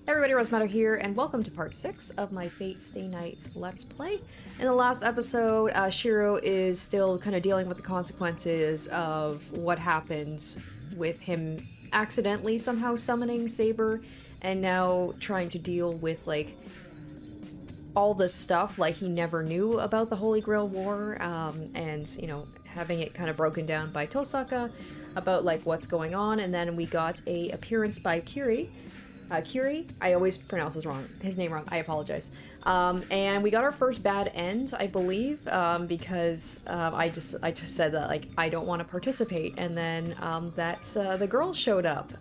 Everybody, Rosematter here, and welcome to part 6 of my Fate Stay Night Let's Play. In the last episode, Shirou is still kind of dealing with the consequences of what happens with him accidentally somehow summoning Saber, and now trying to deal with, like, all this stuff, like he never knew about the Holy Grail War, and, you know, having it kind of broken down by Tosaka about, like, what's going on, and then we got a appearance by Kiri, I always pronounce his name wrong, I apologize. And we got our first bad end, I believe, because I just said that, like, I don't want to participate, and then the girl showed up,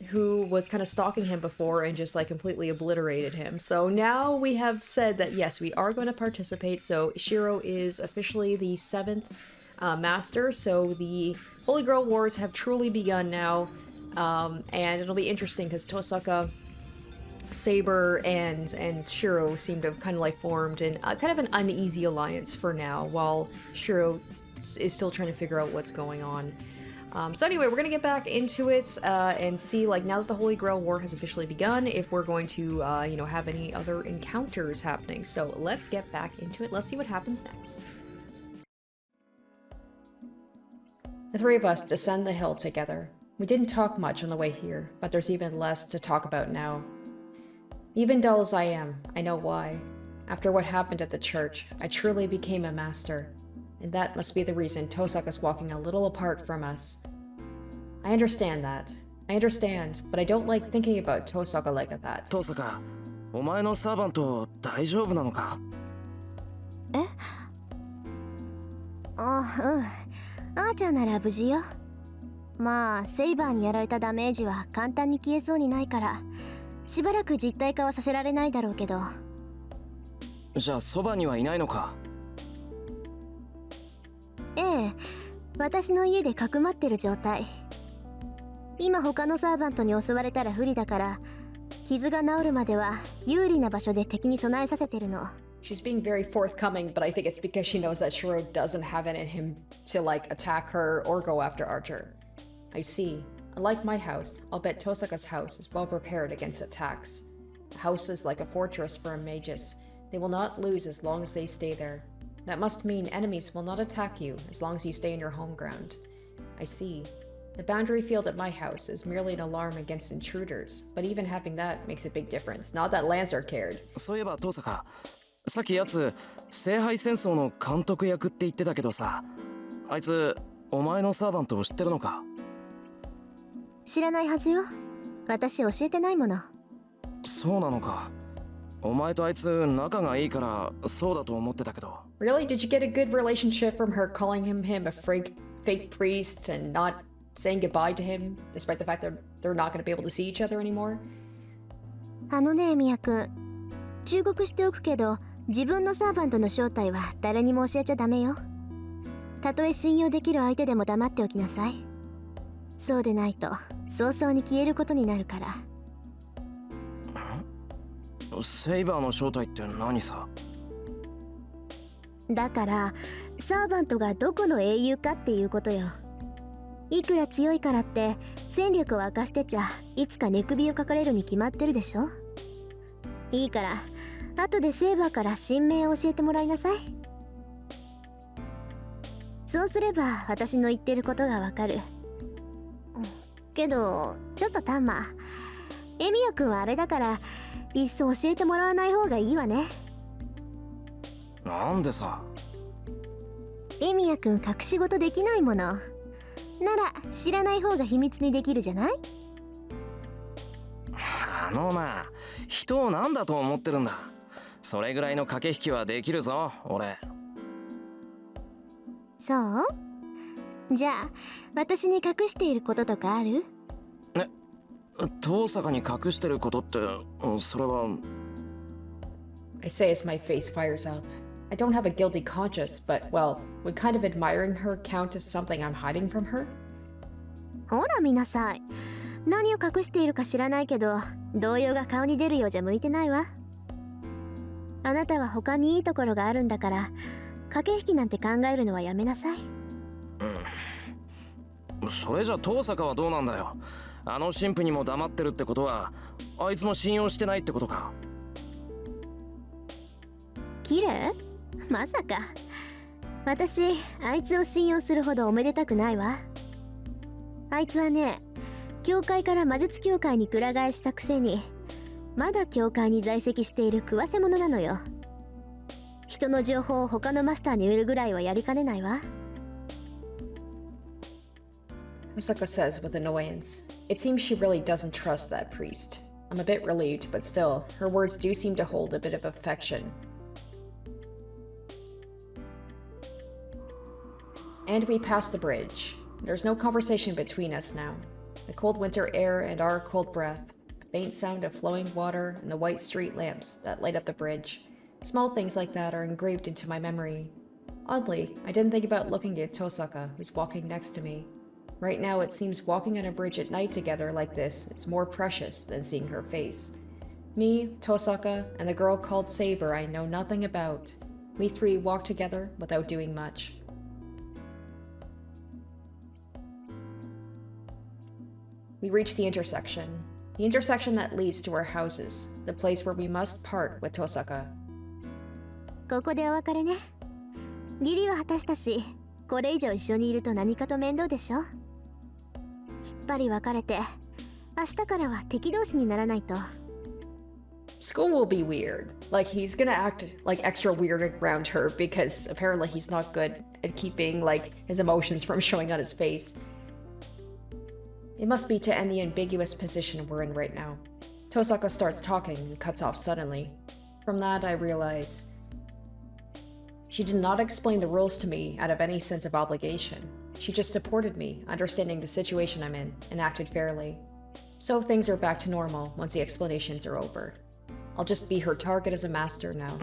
who was kind of stalking him before and just, like, completely obliterated him. So now we have said that, yes, we are going to participate, so Shirou is officially the 7th master, so the Holy Grail Wars have truly begun now. And it'll be interesting because Tosaka, Saber, and Shirou seem to have kind of like formed in kind of an uneasy alliance for now, while Shirou is still trying to figure out what's going on. So anyway, we're gonna get back into it and see, like, now that the Holy Grail War has officially begun, if we're going to, you know, have any other encounters happening. So let's get back into it. Let's see what happens next. The three of us descend the hill together. We didn't talk much on the way here, but there's even less to talk about now. Even dull as I am, I know why. After what happened at the church, I truly became a master, and that must be the reason Tosaka's walking a little apart from us. I understand that. I understand, but I don't like thinking about Tosaka like that. Tosaka, お前のサーバント大丈夫なのか? え? あーちゃんなら無事よ。まあ、セイバーにやられたダメージは簡単に消えそうにないから、しばらく実体化はさせられないだろうけど。じゃあそばにはいないのか? ええ、私の家でかくまってる状態。今他のサーバントに襲われたら不利だから、傷が治るまでは有利な場所で敵に備えさせてるの。She's being very forthcoming, but I think it's because she knows that Shirou doesn't have it in him to, like, attack her or go after Archer. I see. Unlike my house, I'll bet Tosaka's house is well prepared against attacks. The house is like a fortress for a magus. They will not lose as long as they stay there. That must mean enemies will not attack you as long as you stay in your home ground. I see. The boundary field at my house is merely an alarm against intruders, but even having that makes a big difference. Not that Lancer cared. そういえばTosaka、さっきやつ聖杯戦争の監督役って言ってたけどさ、あいつお前のサーバントを知ってるのか? 知らないはずよ。私教えてないもの。そうなのか。お前とあいつ仲がいいからそうだと思ってたけど。Really? Did you get a good relationship from her calling him a fake priest and not saying goodbye to him, despite the fact that they're not going to be able to see each other anymore? あのね、ミヤ君。忠告しておくけど、自分のサーバントの正体は誰にも教えちゃダメよ。たとえ信用できる相手でも黙っておきなさい。そうでないと早々に消えることになるから。セイバーの正体って何さ? だからサーバントがどこの英雄かっていうことよ。いくら強いからって戦力を明かしてちゃいつか寝首をかかれるに決まってるでしょ。いいから後でセイバーから神名を教えてもらいなさい。そうすれば私の言ってることがわかる。けどちょっとタンマ、エミヤ君はあれだからいっそ教えてもらわない方がいいわね。なんでさ? エミヤ君隠し事できないものなら知らない方が秘密にできるじゃない？あのな、人を何だと思ってるんだ。それぐらいの駆け引きはできるぞ、俺。そう？じゃあ私に隠していることとかある？え、Tosakaに隠してることって、それは。 I say as my face fires up. I don't have a guilty conscience, but, well, would kind of admiring her count as something I'm hiding from her? ほら見なさい。何を隠しているか知らないけど、動揺が顔に出るようじゃ向いてないわ。あなたは他にいいところがあるんだから、駆け引きなんて考えるのはやめなさい。それじゃTosakaはどうなんだよ。あの神父にも黙ってるってことはあいつも信用してないってことか。綺麗？まさか。私あいつを信用するほどおめでたくないわ。あいつはね、教会から魔術協会にくら替えしたくせにまだ教会に在籍している食わせ者なのよ。人の情報を他のマスターに売るぐらいはやりかねないわ。Osaka says with annoyance. It seems she really doesn't trust that priest. I'm a bit relieved, but still, her words do seem to hold a bit of affection. And we pass the bridge. There's no conversation between us now. The cold winter air and our cold breath, a faint sound of flowing water, and the white street lamps that light up the bridge. Small things like that are engraved into my memory. Oddly, I didn't think about looking at Tosaka, who's walking next to me. Right now, it seems walking on a bridge at night together like this is more precious than seeing her face. Me, Tosaka, and the girl called Saber I know nothing about. We three walk together without doing much. We reach the intersection that leads to our houses, the place where we must part with Tosaka. ここでお別れね。義理は果たしたし、これ以上一緒にいると何かと面倒でしょ。きっぱり別れて、明日からは敵同士にならないと。School will be weird. Like, he's gonna act like extra weird around her because apparently he's not good at keeping like his emotions from showing on his face. It must be to end the ambiguous position we're in right now. Tosaka starts talking and cuts off suddenly. From that, I realize she did not explain the rules to me out of any sense of obligation. She just supported me, understanding the situation I'm in, and acted fairly. So things are back to normal once the explanations are over. I'll just be her target as a master now.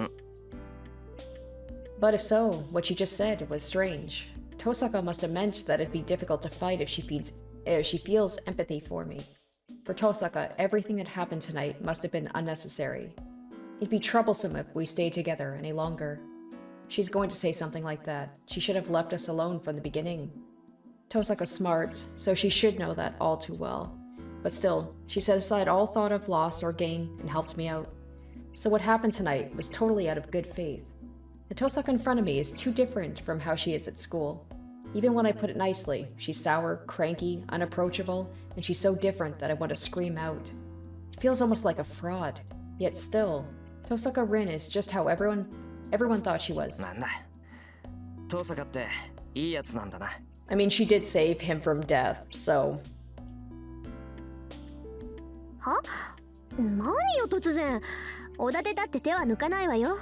But if so, what she just said was strange. Tosaka must have meant that it'd be difficult to fight if she feels empathy for me. For Tosaka, everything that happened tonight must have been unnecessary. It'd be troublesome if we stayed together any longer. She's going to say something like that. She should have left us alone from the beginning. Tosaka's smart, so she should know that all too well. But still, she set aside all thought of loss or gain and helped me out. So what happened tonight was totally out of good faith. The Tosaka in front of me is too different from how she is at school. Even when I put it nicely, she's sour, cranky, unapproachable, and she's so different that I want to scream out. It feels almost like a fraud. Yet still, Tosaka Rin is just how everyone thought she was. なんだ。トサカっていいやつなんだな。I mean, she did save him from death, so... は？何よ突然。おだてだって手は抜かないわよ。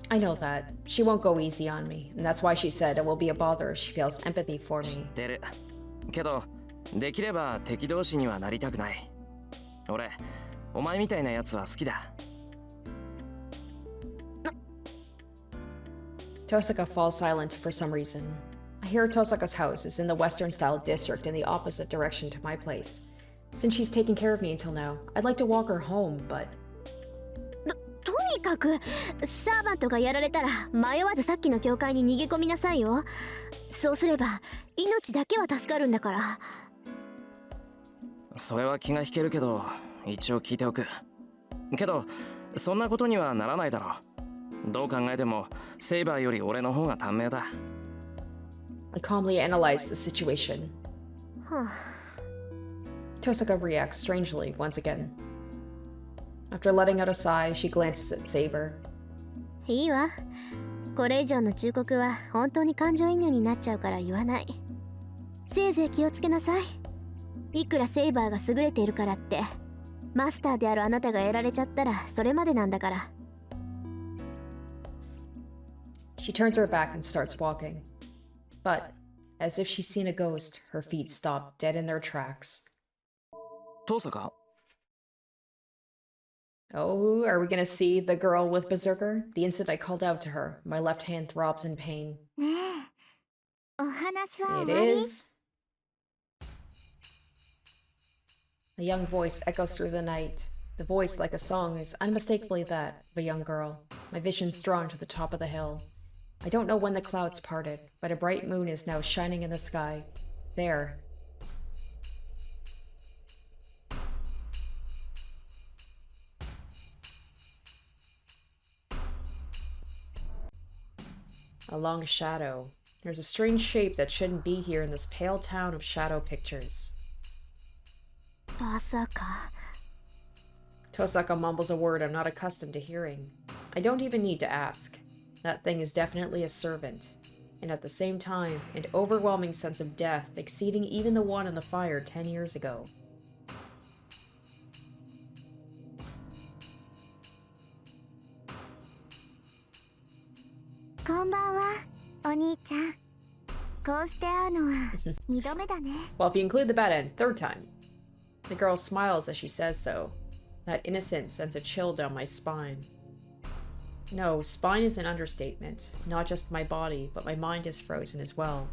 I know that. She won't go easy on me, and that's why she said it will be a bother if she feels empathy for 知っ me. てる。けど、できれば敵同士にはなりたくない。俺、お前みたいなやつは好きだ。Tosaka falls silent for some reason. I hear Tosaka's house is in the western-style district in the opposite direction to my place. Since she's taken care of me until now, I'd like to walk her home, but... とにかくサーバントがやられたら迷わずさっきの教会に逃げ込みなさいよ。そうすれば命だけは助かるんだから。それは気が引けるけど、一応聞いておく。けど、そんなことにはならないだろう。どう考えてもセイバーより俺の方が短命だ。I calmly analyze the situation. Tosaka reacts strangely once again. After letting out a sigh, she glances at Saber. いいわ。これ以上の忠告は本当に感情移入になっちゃうから言わない。せいぜい気をつけなさい。いくらセイバーが優れているからってマスターであるあなたがやられちゃったらそれまでなんだから。She turns her back and starts walking. But, as if she's seen a ghost, her feet stop dead in their tracks. トサカ？ Oh, are we gonna see the girl with Berserker? The instant I called out to her, my left hand throbs in pain. ねえ、お話は It 終わり？ is. A young voice echoes through the night. The voice, like a song, is unmistakably that of a young girl. My vision's drawn to the top of the hill. I don't know when the clouds parted, but a bright moon is now shining in the sky. There. A long shadow. There's a strange shape that shouldn't be here in this pale town of shadow pictures. Berserker. Tosaka mumbles a word I'm not accustomed to hearing. I don't even need to ask. That thing is definitely a servant. And at the same time, an overwhelming sense of death exceeding even the one in the fire 10 years ago. Konbanwa, Oni-chan. こうして会うのは2度目だね。 Well, if you include the bad end, third time. The girl smiles as she says so. That innocence sends a chill down my spine. No, spine is an understatement. Not just my body, but my mind is frozen as well.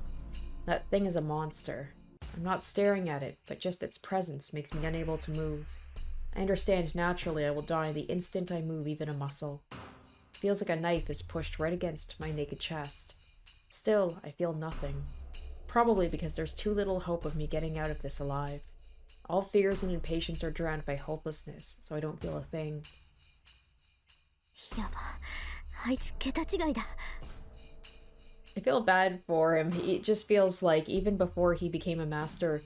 That thing is a monster. I'm not staring at it, but just its presence makes me unable to move. I understand naturally I will die the instant I move even a muscle. It feels like a knife is pushed right against my naked chest. Still, I feel nothing. Probably because there's too little hope of me getting out of this alive. All fears and impatience are drowned by hopelessness, so I don't feel a thing. やば、あいつ桁違いだ。 I feel bad for him. It just feels like even before he became a master,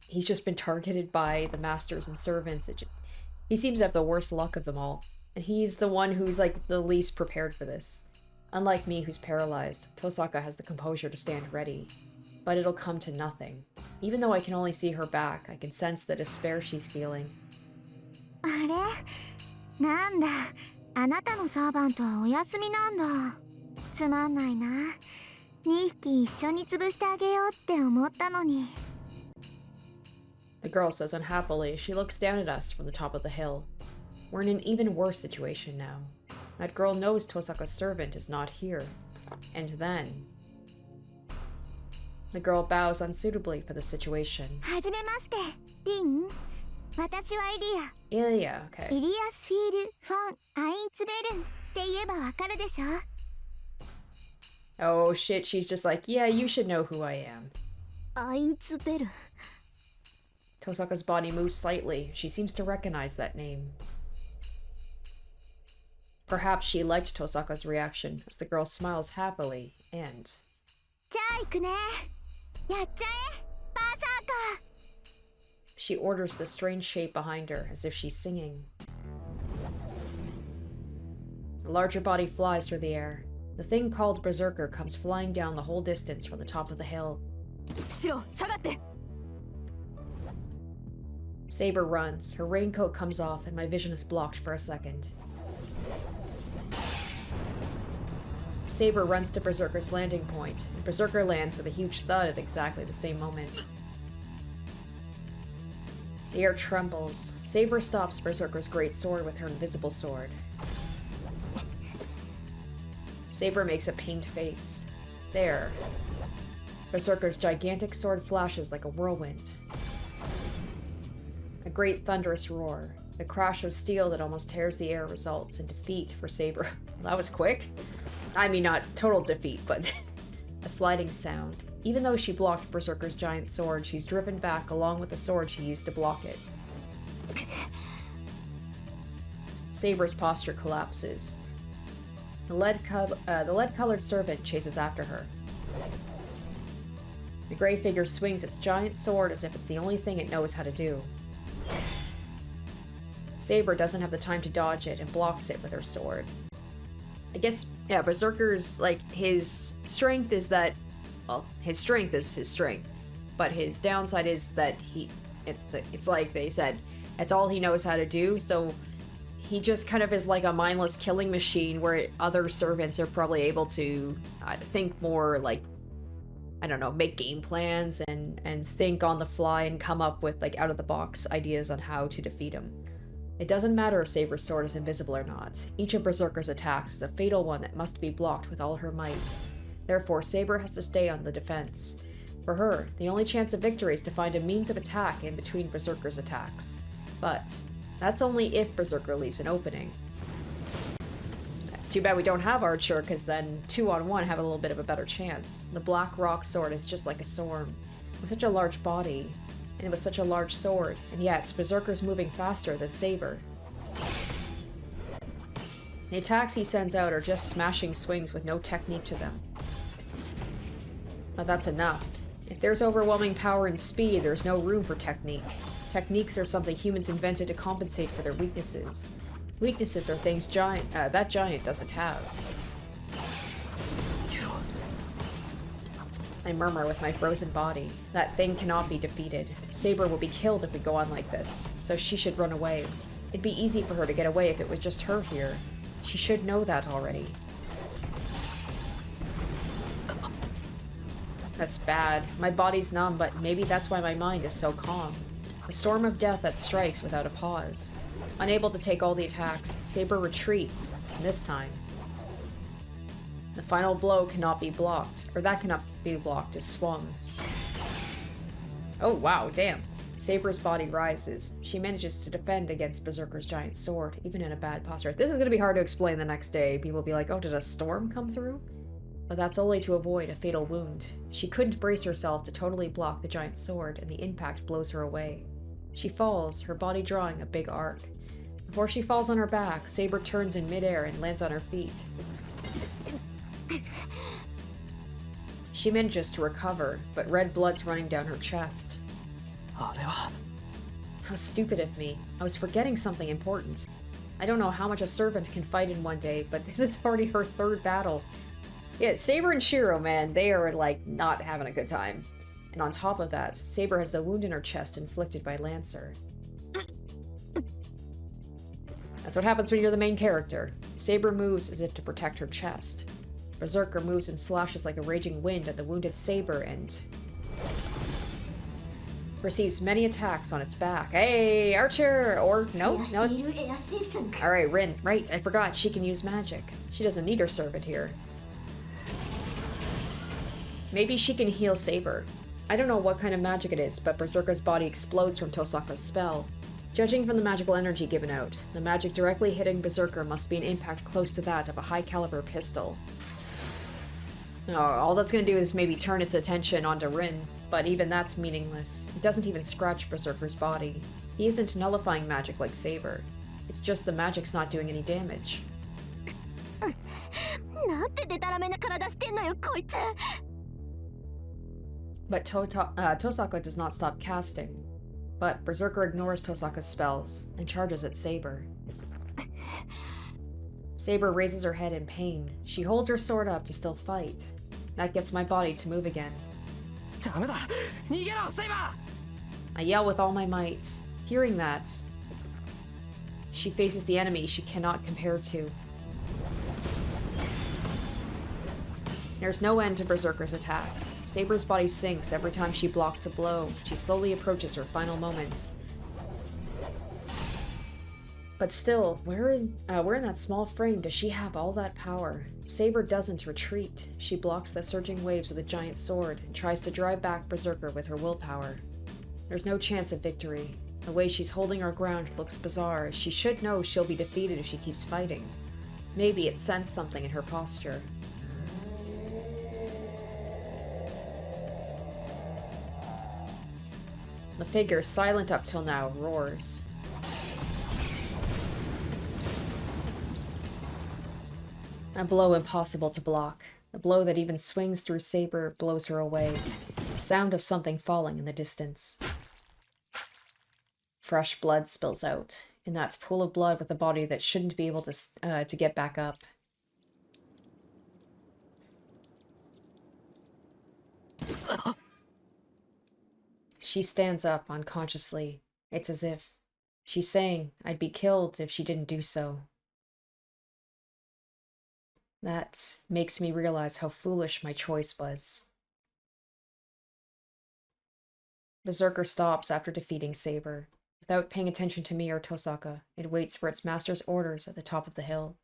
he's just been targeted by the masters and servants. He seems to have the worst luck of them all. And he's the one who's like the least prepared for this. Unlike me, who's paralyzed, Tosaka has the composure to stand ready. But it'll come to nothing. Even though I can only see her back, I can sense the despair she's feeling. あれ、なんだ、あなたのサーバントはお休みなんだ。つまんないな。2匹一緒に潰してあげようって思ったのに。 The girl says unhappily. She looks down at us from the top of the hill. We're in an even worse situation now. That girl knows Tosaka's servant is not here. And then... The girl bows unsuitably for the situation. はじめまして、リン。私はイリア。Ilya, okay. イリアスフィール・フォン・アインツベルンって言えばわかるでしょ。 Oh shit, she's just like, yeah, you should know who I am. アインツベルン。 Tosaka's body moves slightly. She seems to recognize that name. Perhaps she liked Tosaka's reaction, as the girl smiles happily, and... じゃあ行くね。やっちゃえ、バーサーカー。 She orders the strange shape behind her, as if she's singing. A larger body flies through the air. The thing called Berserker comes flying down the whole distance from the top of the hill. 白、下がって。 Saber runs. Her raincoat comes off, and my vision is blocked for a second. Saber runs to Berserker's landing point, and Berserker lands with a huge thud at exactly the same moment. The air trembles. Saber stops Berserker's great sword with her invisible sword. Saber makes a pained face. There. Berserker's gigantic sword flashes like a whirlwind. A great thunderous roar. The crash of steel that almost tears the air results in defeat for Saber. That was quick. I mean, not total defeat, but a sliding sound. Even though she blocked Berserker's giant sword, she's driven back along with the sword she used to block it. Saber's posture collapses. The lead-colored servant chases after her. The gray figure swings its giant sword as if it's the only thing it knows how to do. Saber doesn't have the time to dodge it and blocks it with her sword. I guess, yeah, Berserker's, like, his strength is that, well, his strength is his strength, but his downside is that it's like they said, it's all he knows how to do, so he just kind of is like a mindless killing machine where other servants are probably able to think more, like, I don't know, make game plans and think on the fly and come up with, like, out-of-the-box ideas on how to defeat him. It doesn't matter if Saber's sword is invisible or not. Each of Berserker's attacks is a fatal one that must be blocked with all her might. Therefore, Saber has to stay on the defense. For her, the only chance of victory is to find a means of attack in between Berserker's attacks. But that's only if Berserker leaves an opening. It's too bad we don't have Archer, because then 2-on-1 have a little bit of a better chance. The Black Rock sword is just like a sword, with such a large body, and with such a large sword, and yet Berserker's moving faster than Saber. The attacks he sends out are just smashing swings with no technique to them. But that's enough. If there's overwhelming power and speed, there's no room for technique. Techniques are something humans invented to compensate for their weaknesses. Weaknesses are things that giant doesn't have. I murmur with my frozen body. That thing cannot be defeated. Saber will be killed if we go on like this, so she should run away. It'd be easy for her to get away if it was just her here. She should know that already. That's bad. My body's numb, but maybe that's why my mind is so calm. A storm of death that strikes without a pause. Unable to take all the attacks, Saber retreats, and this time. The final blow cannot be blocked, or that cannot be blocked is swung. Oh wow, damn. Saber's body rises. She manages to defend against Berserker's giant sword, even in a bad posture. This is going to be hard to explain the next day. People will be like, oh, did a storm come through? But that's only to avoid a fatal wound. She couldn't brace herself to totally block the giant sword, and the impact blows her away. She falls, her body drawing a big arc. Before she falls on her back, Saber turns in midair and lands on her feet. She manages to recover, but red blood's running down her chest. How stupid of me. I was forgetting something important. I don't know how much a servant can fight in one day, but this is already her third battle. Yeah, Saber and Shirou, man, they are, like, not having a good time. And on top of that, Saber has the wound in her chest inflicted by Lancer. That's what happens when you're the main character. Saber moves as if to protect her chest. Berserker moves and slashes like a raging wind at the wounded Saber and receives many attacks on its back. Hey, Archer! Or, no, it's... Alright, Rin. Right, I forgot. She can use magic. She doesn't need her servant here. Maybe she can heal Saber. I don't know what kind of magic it is, but Berserker's body explodes from Tosaka's spell. Judging from the magical energy given out, the magic directly hitting Berserker must be an impact close to that of a high-caliber pistol. Oh, all that's gonna do is maybe turn its attention onto Rin, but even that's meaningless. It doesn't even scratch Berserker's body. He isn't nullifying magic like Saber. It's just the magic's not doing any damage. But Tosaka does not stop casting. But Berserker ignores Tosaka's spells and charges at Saber. Saber raises her head in pain. She holds her sword up to still fight. That gets my body to move again. I yell with all my might. Hearing that, she faces the enemy she cannot compare to. There's no end to Berserker's attacks. Saber's body sinks every time she blocks a blow. She slowly approaches her final moment. But still, where in that small frame does she have all that power? Saber doesn't retreat. She blocks the surging waves with a giant sword and tries to drive back Berserker with her willpower. There's no chance of victory. The way she's holding her ground looks bizarre. She should know she'll be defeated if she keeps fighting. Maybe it sensed something in her posture. The figure, silent up till now, roars. A blow impossible to block. A blow that even swings through Saber blows her away. The sound of something falling in the distance. Fresh blood spills out. In that pool of blood with a body that shouldn't be able to get back up. She stands up unconsciously. It's as if she's saying, I'd be killed if she didn't do so. That makes me realize how foolish my choice was. Berserker stops after defeating Saber. Without paying attention to me or Tosaka, it waits for its master's orders at the top of the hill.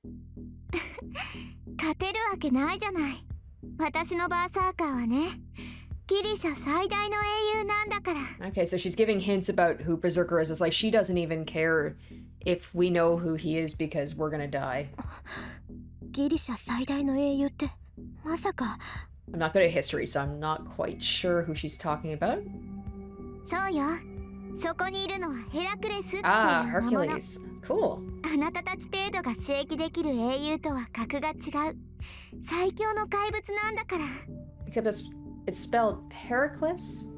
Okay, so she's giving hints about who Berserker is. It's like she doesn't even care if we know who he is because we're gonna die. I'm not good at history, so I'm not quite sure who she's talking about. そこにいるのはヘラクレスっていう Ah, 魔物。 Hercules. Cool. あなたたち程度が刺激できる英雄とは格が違う。最強の怪物なんだから。 Except it's spelled Heracles?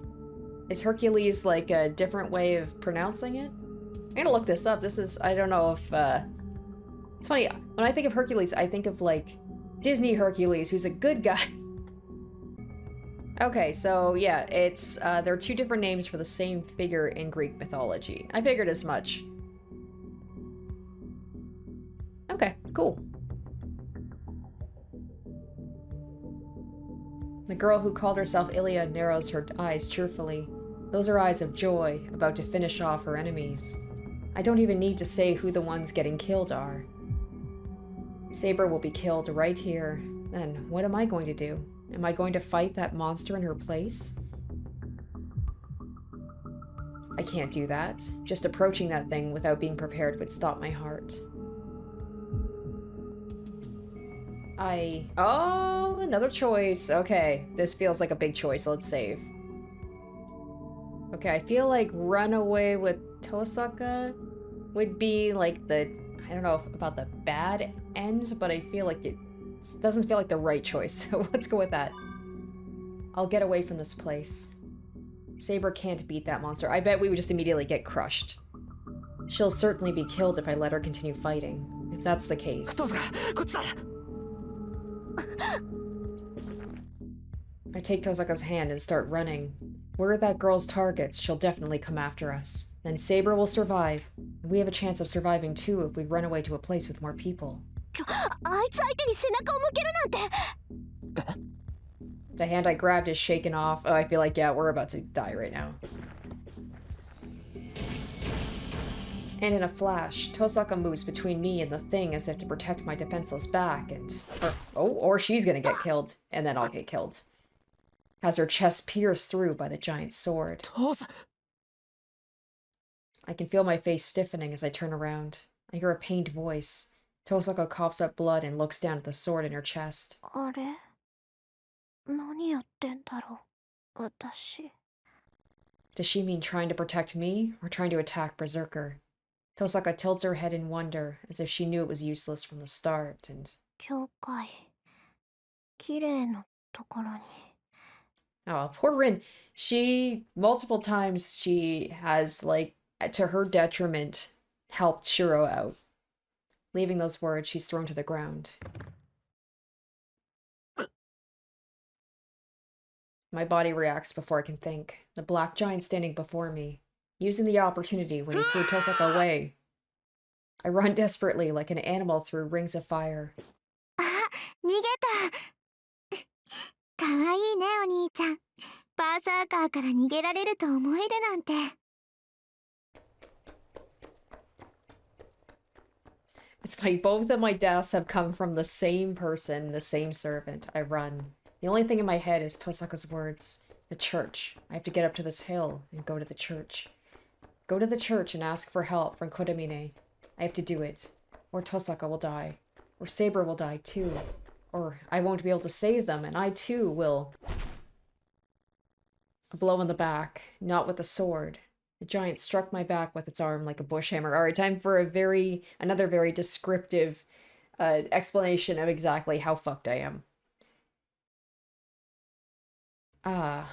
Is Hercules like a different way of pronouncing it? I'm gonna look this up. This is, I don't know if, it's funny, when I think of Hercules, I think of like Disney Hercules, who's a good guy. Okay, so yeah, it's, there are two different names for the same figure in Greek mythology. I figured as much. Okay, cool. The girl who called herself Ilia narrows her eyes cheerfully. Those are eyes of joy, about to finish off her enemies. I don't even need to say who the ones getting killed are. Saber will be killed right here. Then, what am I going to do? Am I going to fight that monster in her place? I can't do that. Just approaching that thing without being prepared would stop my heart. Oh, another choice. Okay, this feels like a big choice. Let's save. Okay, I feel like run away with Tosaka would be like the, I don't know about the bad end, but I feel like it doesn't feel like the right choice. So let's go with that. I'll get away from this place. Saber can't beat that monster. I bet we would just immediately get crushed. She'll certainly be killed if I let her continue fighting. If that's the case. I take Tosaka's hand and start running. We're that girl's targets. She'll definitely come after us. Then Saber will survive. We have a chance of surviving too if we run away to a place with more people. The hand I grabbed is shaken off. Oh, I feel like, yeah, we're about to die right now. And in a flash, Tosaka moves between me and the thing as if to protect my defenseless back and... Or she's gonna get killed, and then I'll get killed. Has her chest pierced through by the giant's sword. I can feel my face stiffening as I turn around. I hear a pained voice. Tosaka coughs up blood and looks down at the sword in her chest. Does she mean trying to protect me, or trying to attack Berserker? Tosaka tilts her head in wonder, as if she knew it was useless from the start, and... Oh, poor Rin. She, multiple times, she has, like, to her detriment, helped Shirou out. Leaving those words, she's thrown to the ground. My body reacts before I can think. The black giant standing before me, using the opportunity when he threw Tosaka away. I run desperately like an animal through rings of fire. It's funny, both of my deaths have come from the same person, the same servant. I run. The only thing in my head is Tosaka's words. The church. I have to get up to this hill and go to the church. Go to the church and ask for help from Kodamine. I have to do it. Or Tosaka will die. Or Saber will die too. Or I won't be able to save them, and I too will... A blow in the back, not with a sword. The giant struck my back with its arm like a bush hammer. Alright, time for another very descriptive explanation of exactly how fucked I am. Ah.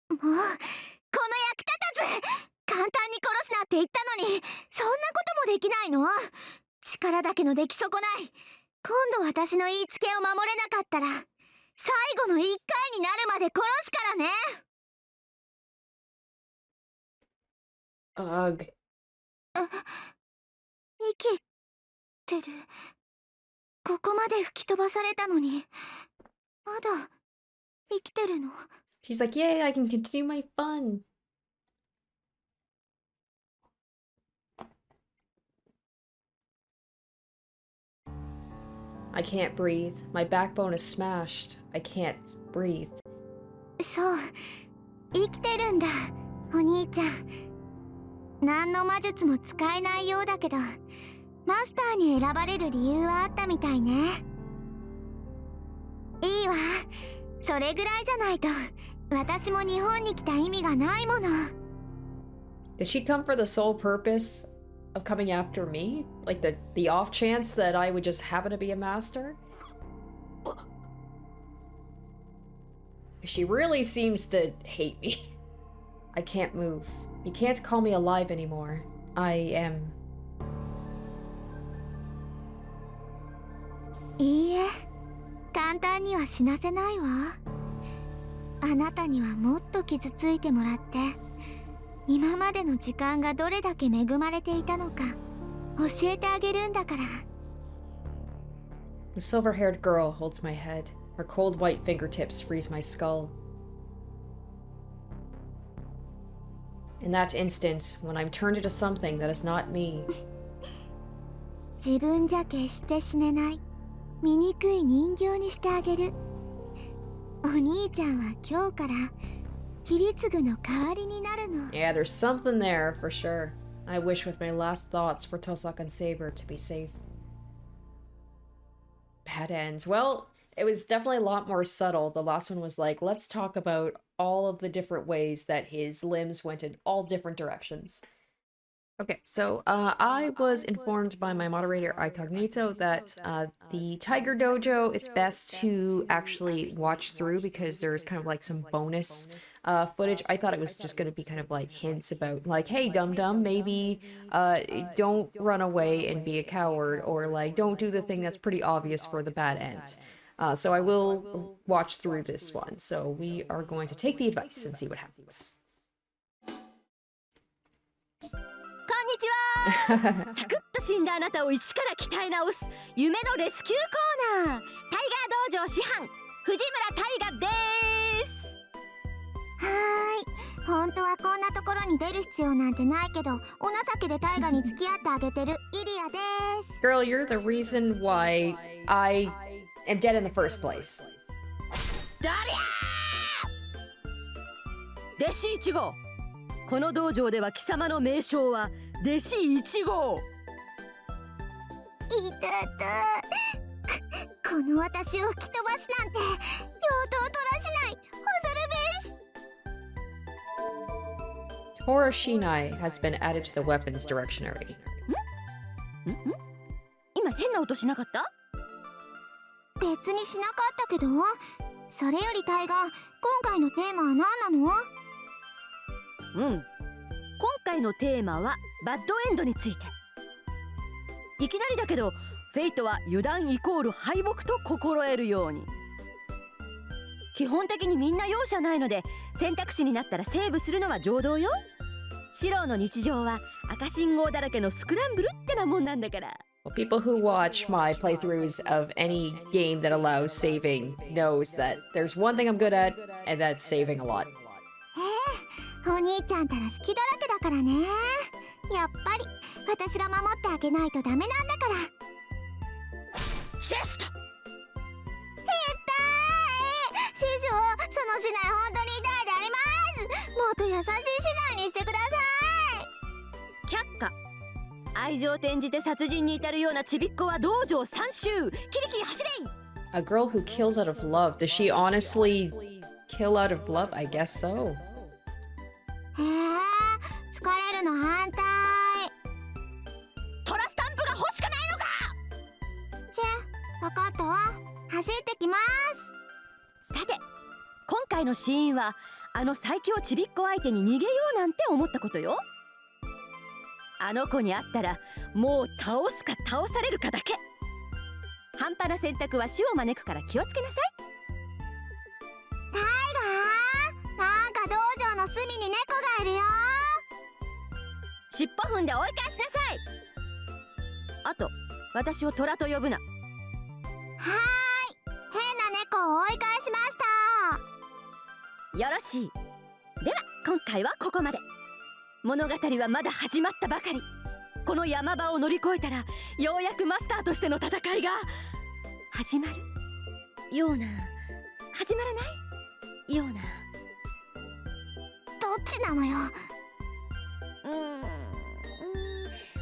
もうこの役立たず簡単に殺すなって言ったのにそんなこともできないの力だけの出来損ない今度私の言いつけを守れなかったら最後の一回になるまで殺すからね Ugh. 生きてるここまで吹き飛ばされたのにまだ生きてるの She's like, yay, I can continue my fun. I can't breathe. My backbone is smashed. I can't breathe. そう生きてるんだお兄ちゃん何の魔術も使えないようだけどマスターに選ばれる理由はあったみたいねいいわそれぐらいじゃないと私も日本に来た意味がないもの Did she come for the sole purpose of coming after me? Like the off chance that I would just happen to be a master? She really seems to hate me. I can't move. You can't call me alive anymore. I am... いいえ、簡単には死なせないわ。あなたにはもっと傷ついてもらって、今までの時間がどれだけ恵まれていたのか教えてあげるんだから。The silver-haired girl holds my head. Her cold white fingertips freeze my skull. In that instant, when I'm turned into something that is not me. 自分じゃ決して死ねない醜い人形にしてあげる。お兄ちゃんは今日からキリツグの代わりになるの。Yeah, there's something there for sure. I wish with my last thoughts for Shirou and Saber to be safe. Bad ends. Well, it was definitely a lot more subtle. The last one was like, let's talk about all of the different ways that his limbs went in all different directions. Okay, so I was informed by my moderator Incognito that the Tiger Dojo, it's best to actually watch through because there's kind of like some bonus footage. I thought it was just going to be kind of like hints about like, hey, dum-dum, maybe don't run away and be a coward, or like don't do the thing that's pretty obvious for the bad end. So I will watch through this one. So we are going to take the advice and see what happens. こんにちは。サクッと死んだあなたを一から鍛え直す夢のレスキューコーナー、タイガー道場師範藤村大河です。はーい、本当はこんなところに出る必要なんてないけど、お情けでタイガに付き合ってあげてるイリアです。Girl, you're the reason why I am dead in the first place. だりゃー！弟子1号。この道場では貴様の名称は弟子1号。いたた。この私を吹き飛ばすなんて、両刀取らしない。恐るべし。 Tora Shinai has been added to the weapons directionary. 今変な音しなかった？別にしなかったけど、それよりタイガ、今回のテーマは何なの？今回のテーマはバッドエンドについて。いきなりだけどフェイトは油断イコール敗北と心得るように。基本的にみんな容赦ないので、選択肢になったらセーブするのは常道よ。シローの日常は赤信号だらけのスクランブルってなもんなんだから。Well, people who watch my playthroughs of any game that allows saving knows that there's one thing I'm good at, and that's saving a lot. お兄ちゃんたら好きだらけだからね。やっぱり私が守ってあげないとダメなんだから。チェスト。痛い。師匠、その竹刀本当に痛いであります。もっと優しい竹刀にしてくださ却下。愛情転じて殺人に至るようなちびっこは道場3周。キリキリ走れ。 A girl who kills out of love. Does she honestly kill out of love? I guess so. い。疲れるの反対。トラスタンプが欲しくないのか。チェ、わかったわ。走ってきます。さて、今回のシーンはあの最強ちびっこ相手に逃げようなんて思ったことよ。あの子に会ったらもう倒すか倒されるかだけ。半端な選択は死を招くから気をつけなさい。タイガー、なんか道場の隅に猫がいるよ。尻尾踏んで追い返しなさい。あと、私を虎と呼ぶな。はーい、変な猫を追い返しました。よろしい。では今回はここまで。物語はまだ始まったばかり。この山場を乗り越えたらようやくマスターとしての戦いが始まるような、始まらないような。どっちなのよ。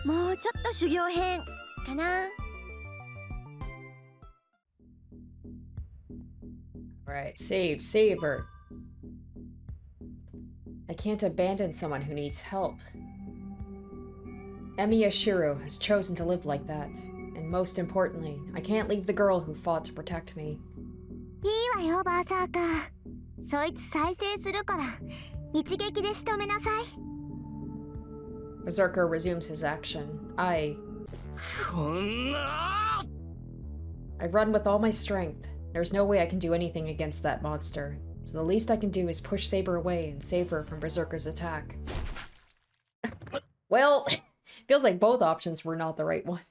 もうちょっと修行編かな。Alright, save, Saber. I can't abandon someone who needs help. Emiya Shirou has chosen to live like that. And most importantly, I can't leave the girl who fought to protect me. いいわよバーサーカー。そいつ再生するから一撃で仕留めなさい。 Berserker resumes his action. I run with all my strength. There's no way I can do anything against that monster. So the least I can do is push Saber away and save her from Berserker's attack. Well, feels like both options were not the right one.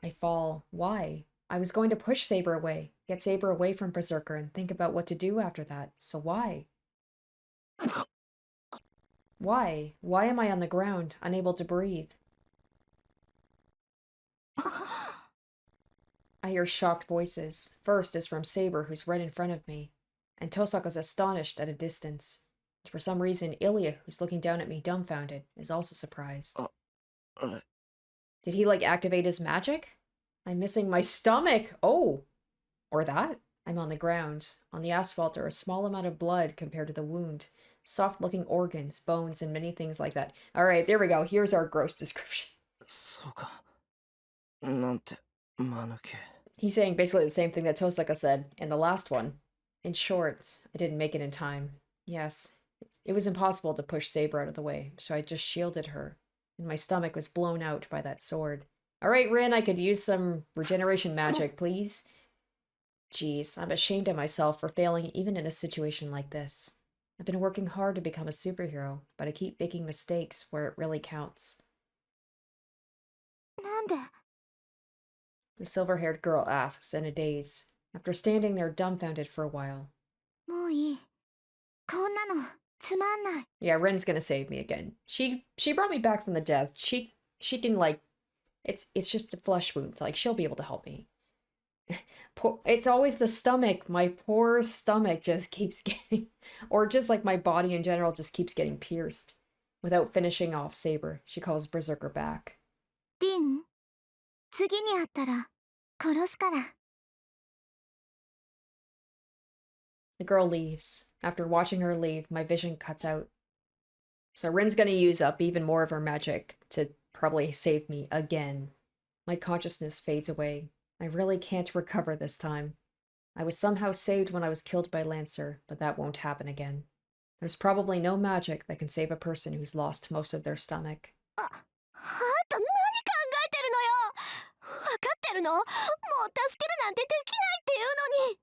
I fall. Why? I was going to push Saber away, get Saber away from Berserker, and think about what to do after that. So why? Why? Why am I on the ground, unable to breathe? I hear shocked voices. First is from Saber, who's right in front of me, and Tosaka's astonished at a distance. For some reason, Ilya, who's looking down at me dumbfounded, is also surprised. Did he, like, activate his magic? I'm missing my stomach! Oh! Or that? I'm on the ground. On the asphalt are a small amount of blood compared to the wound. Soft-looking organs, bones, and many things like that. Alright, there we go. Here's our gross description. He's saying basically the same thing that Tosaka said in the last one. In short, I didn't make it in time. Yes, it was impossible to push Saber out of the way, so I just shielded her. And my stomach was blown out by that sword. Alright, Rin, I could use some regeneration magic, please. Jeez, I'm ashamed of myself for failing even in a situation like this. I've been working hard to become a superhero, but I keep making mistakes where it really counts. なんで? The silver-haired girl asks in a daze, after standing there dumbfounded for a while. もういい。こんなのつまんない。 Yeah, Ren's gonna save me again. She brought me back from the death. She can, like, it's just a flesh wound. Like, she'll be able to help me. It's always the stomach. My poor stomach just keeps getting, or just like my body in general just keeps getting pierced. Without finishing off Saber, she calls Berserker back. リン、次に会ったら殺すから。 The girl leaves. After watching her leave, my vision cuts out. So Rin's gonna use up even more of her magic to probably save me again. My consciousness fades away. I really can't recover this time. I was somehow saved when I was killed by Lancer, but that won't happen again. There's probably no magic that can save a person who's lost most of their stomach. あんた何考えてるのよ。わかってるの？もう助けるなんてできないっていうのに。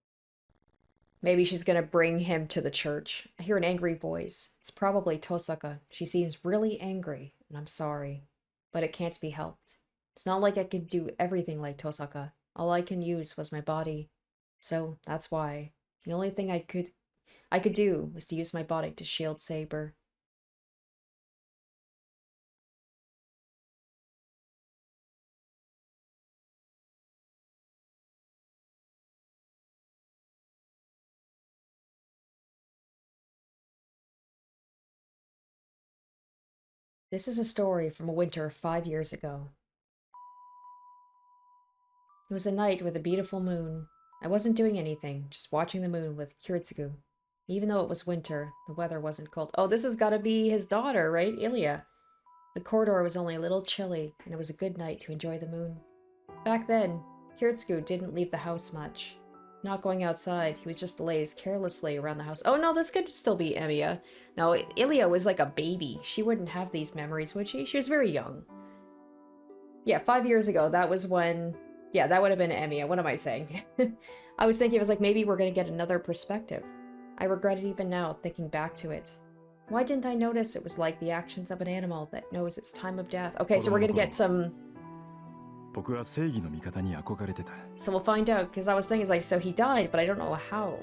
Maybe she's gonna bring him to the church. I hear an angry voice. It's probably Tosaka. She seems really angry, and I'm sorry. But it can't be helped. It's not like I could do everything like Tosaka. All I can use was my body. So that's why. The only thing I could do was to use my body to shield Saber. This is a story from a winter 5 years ago. It was a night with a beautiful moon. I wasn't doing anything, just watching the moon with Kiritsugu. Even though it was winter, the weather wasn't cold. Oh, this has got to be his daughter, right? Ilya. The corridor was only a little chilly, and it was a good night to enjoy the moon. Back then, Kiritsugu didn't leave the house much. Not going outside, he was just laze carelessly around the house. Oh no, this could still be Emiya. No, Ilya was like a baby. She wouldn't have these memories, would she? She was very young. Yeah, 5 years ago, that was when... Yeah, that would have been Emiya. What am I saying? I was thinking, I was like, maybe we're going to get another perspective. I regret it even now, thinking back to it. Why didn't I notice it was like the actions of an animal that knows its time of death? Okay, so we're going to get some... So we'll find out, because I was thinking, like, so he died, but I don't know how.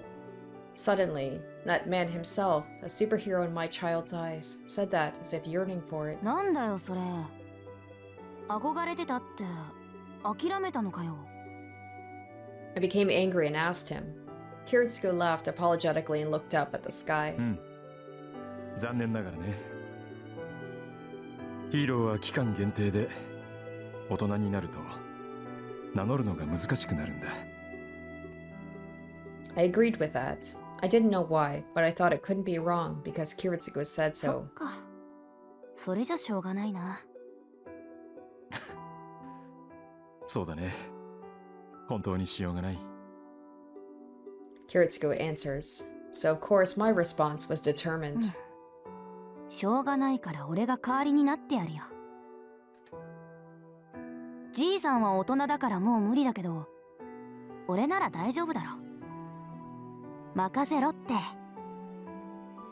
Suddenly, that man himself, a superhero in my child's eyes, said that as if yearning for it. なんだよそれ。憧れてたって。諦めたのかよ。 I became angry and asked him. Kiritsugu laughed apologetically and looked up at the sky. 残念ながらね。ヒーローは期間限定で大人になると名乗るのが難しくなるんだ。 I agreed with that. I didn't know why, but I thought it couldn't be wrong because Kiritsugu said そ so. っか。それじゃしょうがないな。そうだね。本当にしようがない。 Kiritsugu answers. So of course my response was determined. しょうがないから俺が代わりになってやるよ。じいさんは大人だからもう無理だけど、俺なら大丈夫だろ。任せろって。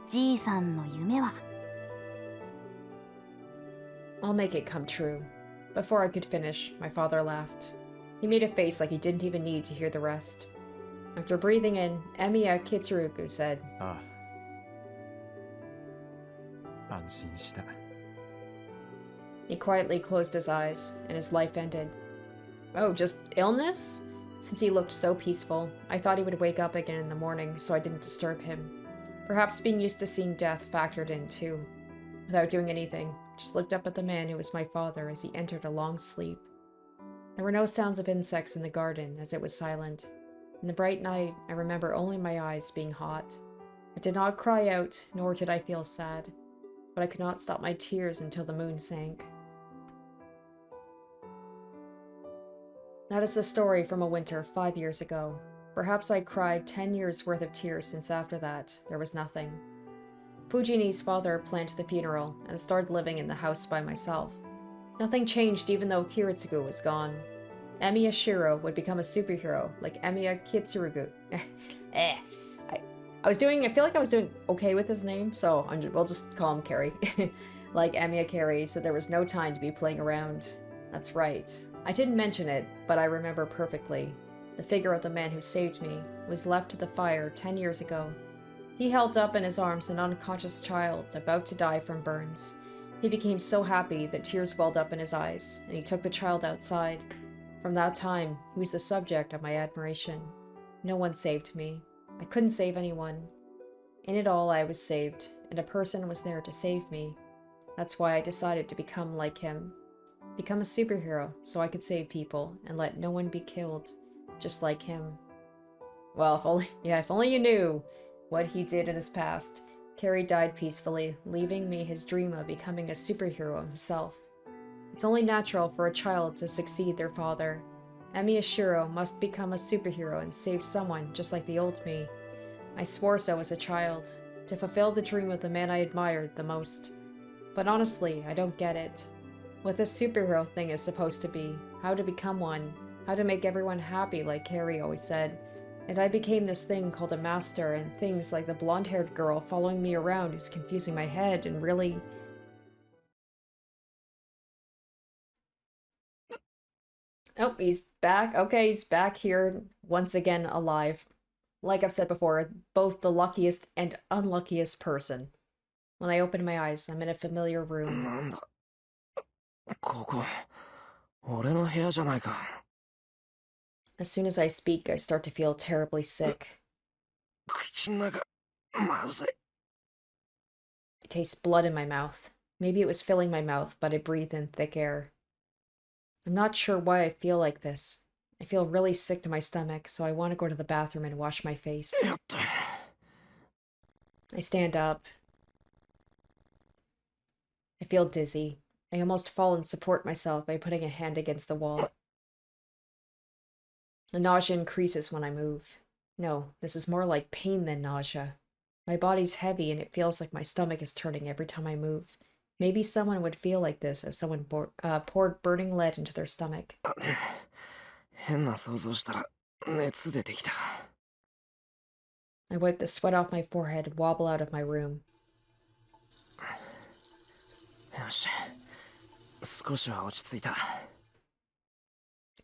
じいさんの夢は。 I'll make it come true. Before I could finish, my father laughed. He made a face like he didn't even need to hear the rest. After breathing in, Emiya Kitsuruku said, ああ、安心した。 He quietly closed his eyes, and his life ended. Oh, just illness? Since he looked so peaceful, I thought he would wake up again in the morning, so I didn't disturb him. Perhaps being used to seeing death factored in too. Without doing anything, just looked up at the man who was my father as he entered a long sleep. There were no sounds of insects in the garden, as it was silent. In the bright night, I remember only my eyes being hot. I did not cry out, nor did I feel sad, but I could not stop my tears until the moon sank. That is the story from a winter 5 years ago. Perhaps I cried 10 years' worth of tears since after that, there was nothing. Fujini's father planned the funeral and started living in the house by myself. Nothing changed even though Kiritsugu was gone. Emiya Shirou would become a superhero like Emiya Kitsurugu. I feel like I was doing okay with his name, so we'll just call him Carrie. Like Emiya Carrie, so there was no time to be playing around. That's right. I didn't mention it, but I remember perfectly. The figure of the man who saved me was left to the fire 10 years ago. He held up in his arms an unconscious child about to die from burns. He became so happy that tears welled up in his eyes, and he took the child outside. From that time, he was the subject of my admiration. No one saved me. I couldn't save anyone. In it all, I was saved, and a person was there to save me. That's why I decided to become like him. Become a superhero so I could save people and let no one be killed, just like him. Well, if only you knew what he did in his past. Carrie died peacefully, leaving me his dream of becoming a superhero himself. It's only natural for a child to succeed their father. Emiya Shirou must become a superhero and save someone just like the old me. I swore so as a child, to fulfill the dream of the man I admired the most. But honestly, I don't get it. What this superhero thing is supposed to be, how to become one, how to make everyone happy like Carrie always said. And I became this thing called a master, and things like the blonde-haired girl following me around is confusing my head and really... Oh, he's back. Okay, he's back here once again alive. Like I've said before, both the luckiest and unluckiest person. When I open my eyes, I'm in a familiar room. なんだここ俺の部屋じゃないか As soon as I speak, I start to feel terribly sick. 口の中まずい I taste blood in my mouth. Maybe it was filling my mouth, but I breathe in thick air. I'm not sure why I feel like this. I feel really sick to my stomach, so I want to go to the bathroom and wash my face. やった I stand up. I feel dizzy. I almost fall and support myself by putting a hand against the wall. The nausea increases when I move. No, this is more like pain than nausea. My body's heavy and it feels like my stomach is turning every time I move. Maybe someone would feel like this if someone poured burning lead into their stomach. 変な想像したら熱出てきた I wipe the sweat off my forehead and wobble out of my room. よし少しは落ち着いた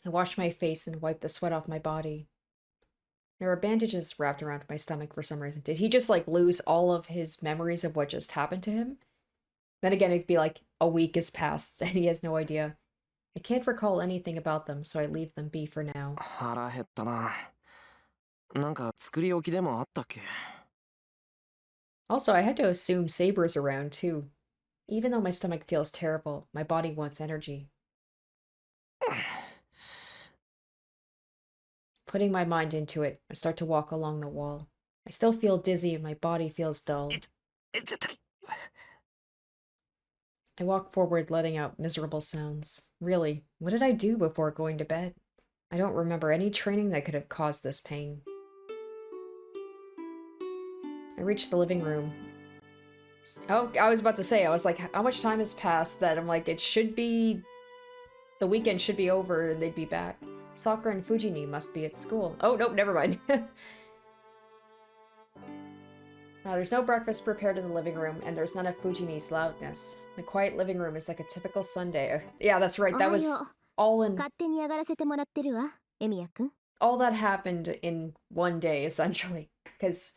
I wash my face and wipe the sweat off my body. There are bandages wrapped around my stomach for some reason. Did he just like lose all of his memories of what just happened to him? Then again, it'd be like a week has passed and he has no idea. I can't recall anything about them, so I leave them be for now. 腹減ったななんか作り置きでもあったっけ Also, I had to assume Saber's around too. Even though my stomach feels terrible, my body wants energy. Putting my mind into it, I start to walk along the wall. I still feel dizzy and my body feels dull. I walk forward, letting out miserable sounds. Really, what did I do before going to bed? I don't remember any training that could have caused this pain. I reached the living room. Oh, I was about to say, I was like, how much time has passed that I'm like, it should be... The weekend should be over and they'd be back. Sakura and Fujini must be at school. Oh, nope, never mind. There's no breakfast prepared in the living room, and there's none of Fujini's loudness. The quiet living room is like a typical Sunday. Yeah, that's right, that was all in... 勝手に上がらせてもらってるわ、エミヤくん。 All that happened in one day, essentially. Because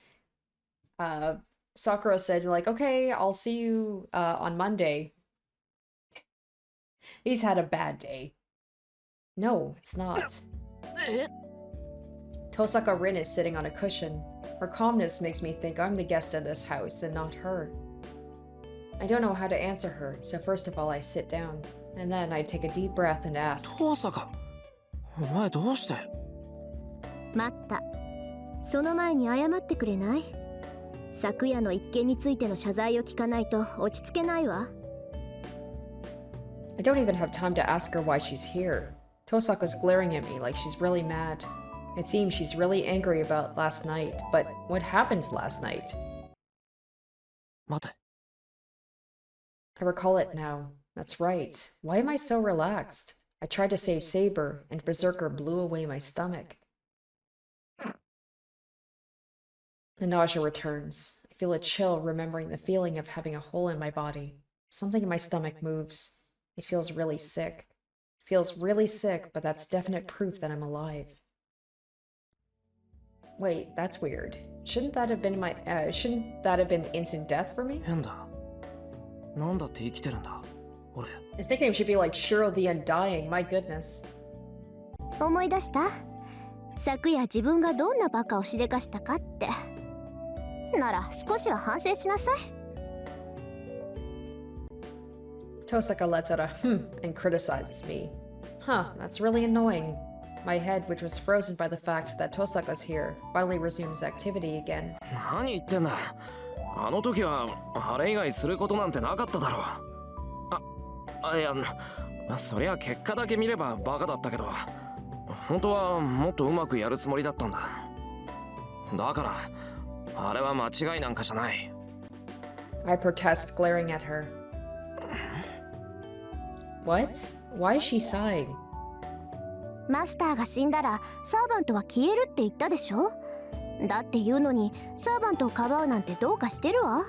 Sakura said, like, okay, I'll see you on Monday. He's had a bad day. No, it's not. Tosaka Rin is sitting on a cushion. Her calmness makes me think I'm the guest of this house and not her. I don't know how to answer her, so first of all I sit down. And then I take a deep breath and ask. Tosaka, お前どうして？待った。その前に謝ってくれない？昨夜の一件についての謝罪を聞かないと落ち着けないわ。I don't even have time to ask her why she's here. Tosaka's glaring at me like she's really mad. It seems she's really angry about last night, but what happened last night? 待て。 I recall it now. That's right. Why am I so relaxed? I tried to save Saber, and Berserker blew away my stomach. The nausea returns. I feel a chill remembering the feeling of having a hole in my body. Something in my stomach moves. It feels really sick. It feels really sick, but that's definite proof that I'm alive. Wait, that's weird. Shouldn't that have been instant death for me? 変だ。なんだって生きてるんだ。俺。 His nickname should be like Shirou the Undying, my goodness. 思い出した？昨夜自分がどんなバカをしでかしたかって。なら少しは反省しなさい。Tosaka lets out a and criticizes me. Huh, that's really annoying. My head, which was frozen by the fact that Tosaka's here, finally resumes activity again. 何言ってんだ。あの時はあれ以外することなんてなかっただろう。いや、そりゃ結果だけ見ればバカだったけど、本当はもっとうまくやるつもりだったんだ。だからあれは間違いなんかじゃない。I protest, glaring at her. What? Why is she sighing? マスターが死んだらサーバントは消えるって言ったでしょ？だって言うのにサーバントをかばうなんてどうかしてるわ。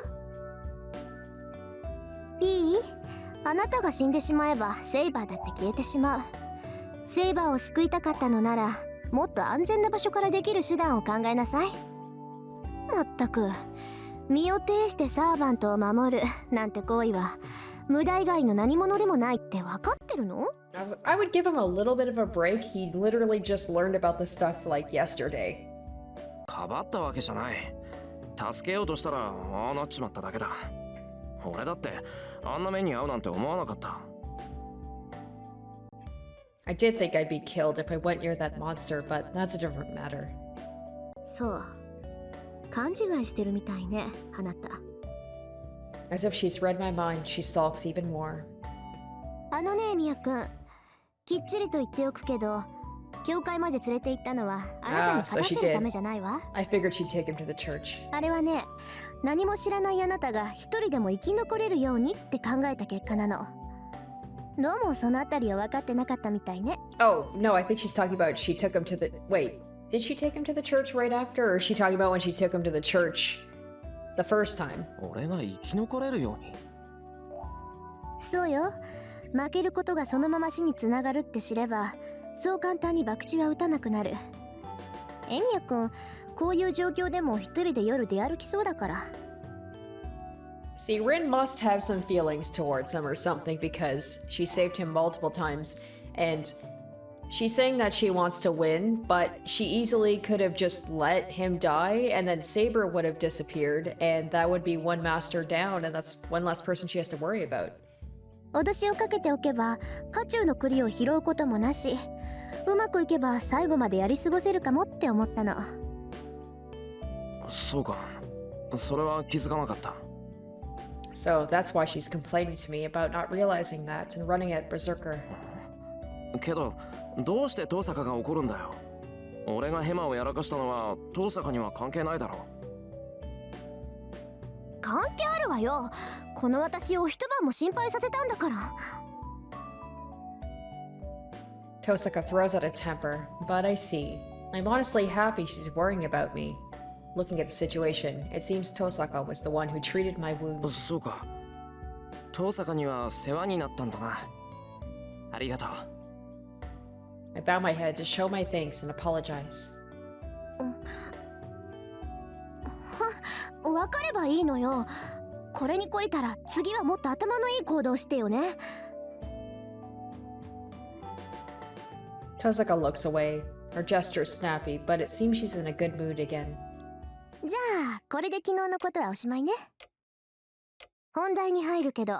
いい？あなたが死んでしまえばセイバーだって消えてしまう。セイバーを救いたかったのならもっと安全な場所からできる手段を考えなさい。まったく身を挺してサーバントを守るなんて行為は無駄以外の何者でもないって分かってるの？ I would give him a little bit of a break. He literally just learned about this stuff like yesterday. かばったわけじゃない。助けようとしたらああなっちまっただけだ。俺だってあんな目に遭うなんて思わなかった。I did think I'd be killed if I went near that monster, but that's a different matter. そう。勘違いしてるみたいね、あなた。As if she's read my mind, she sulks even more. あのね、ミヤくん。きっちりと言っておくけど、教会まで連れて行ったのはあなたに勝たせるためじゃないわ。I figured she'd take him to the church. あれはね、何も知らないあなたが一人でも生き残れるようにって考えた結果なの。どうもそのあたりを分かってなかったみたいね。Oh, no, I think she's talking about she took him to the... Wait, did she take him to the church right after? Or is she talking about when she took him to the church the first time? 俺が生き残れるように。そうよ。負けることがそのまま死につながるって知れば、そう簡単に博打は打たなくなる。エミヤ君、こういう状況でも一人で夜出歩きそうだから。See, Rin must have some feelings towards him or something because she saved him multiple times, and she's saying that she wants to win, but she easily could have just let him die, and then Saber would have disappeared, and that would be one master down, and that's one less person she has to worry about. 脅しをかけておけば、家中の栗を拾うこともなし、うまくいけば最後までやり過ごせるかもって思ったの。そうか。それは気づかなかった。So that's why she's complaining to me about not realizing that and running at Berserker. けどどうして遠坂が怒るんだよ。俺がヘマをやらかしたのは遠坂には関係ないだろ関係あるわよ。この私を一晩も心配させたんだから。 Tosaka throws out a temper, but I see. I'm honestly happy she's worrying about me. Looking at the situation, it seems Tosaka was the one who treated my う。 wounds. そうか。遠坂には世話になったんだな。ありがとう。I bow my head to show my thanks and apologize. わかればいいのよ。これに懲りたら次はもっと頭のいい行動してよね。 Tosaka looks away. Her gesture is snappy, but it seems she's in a good mood again. じゃあこれで昨日のことはおしまいね。本題に入るけど、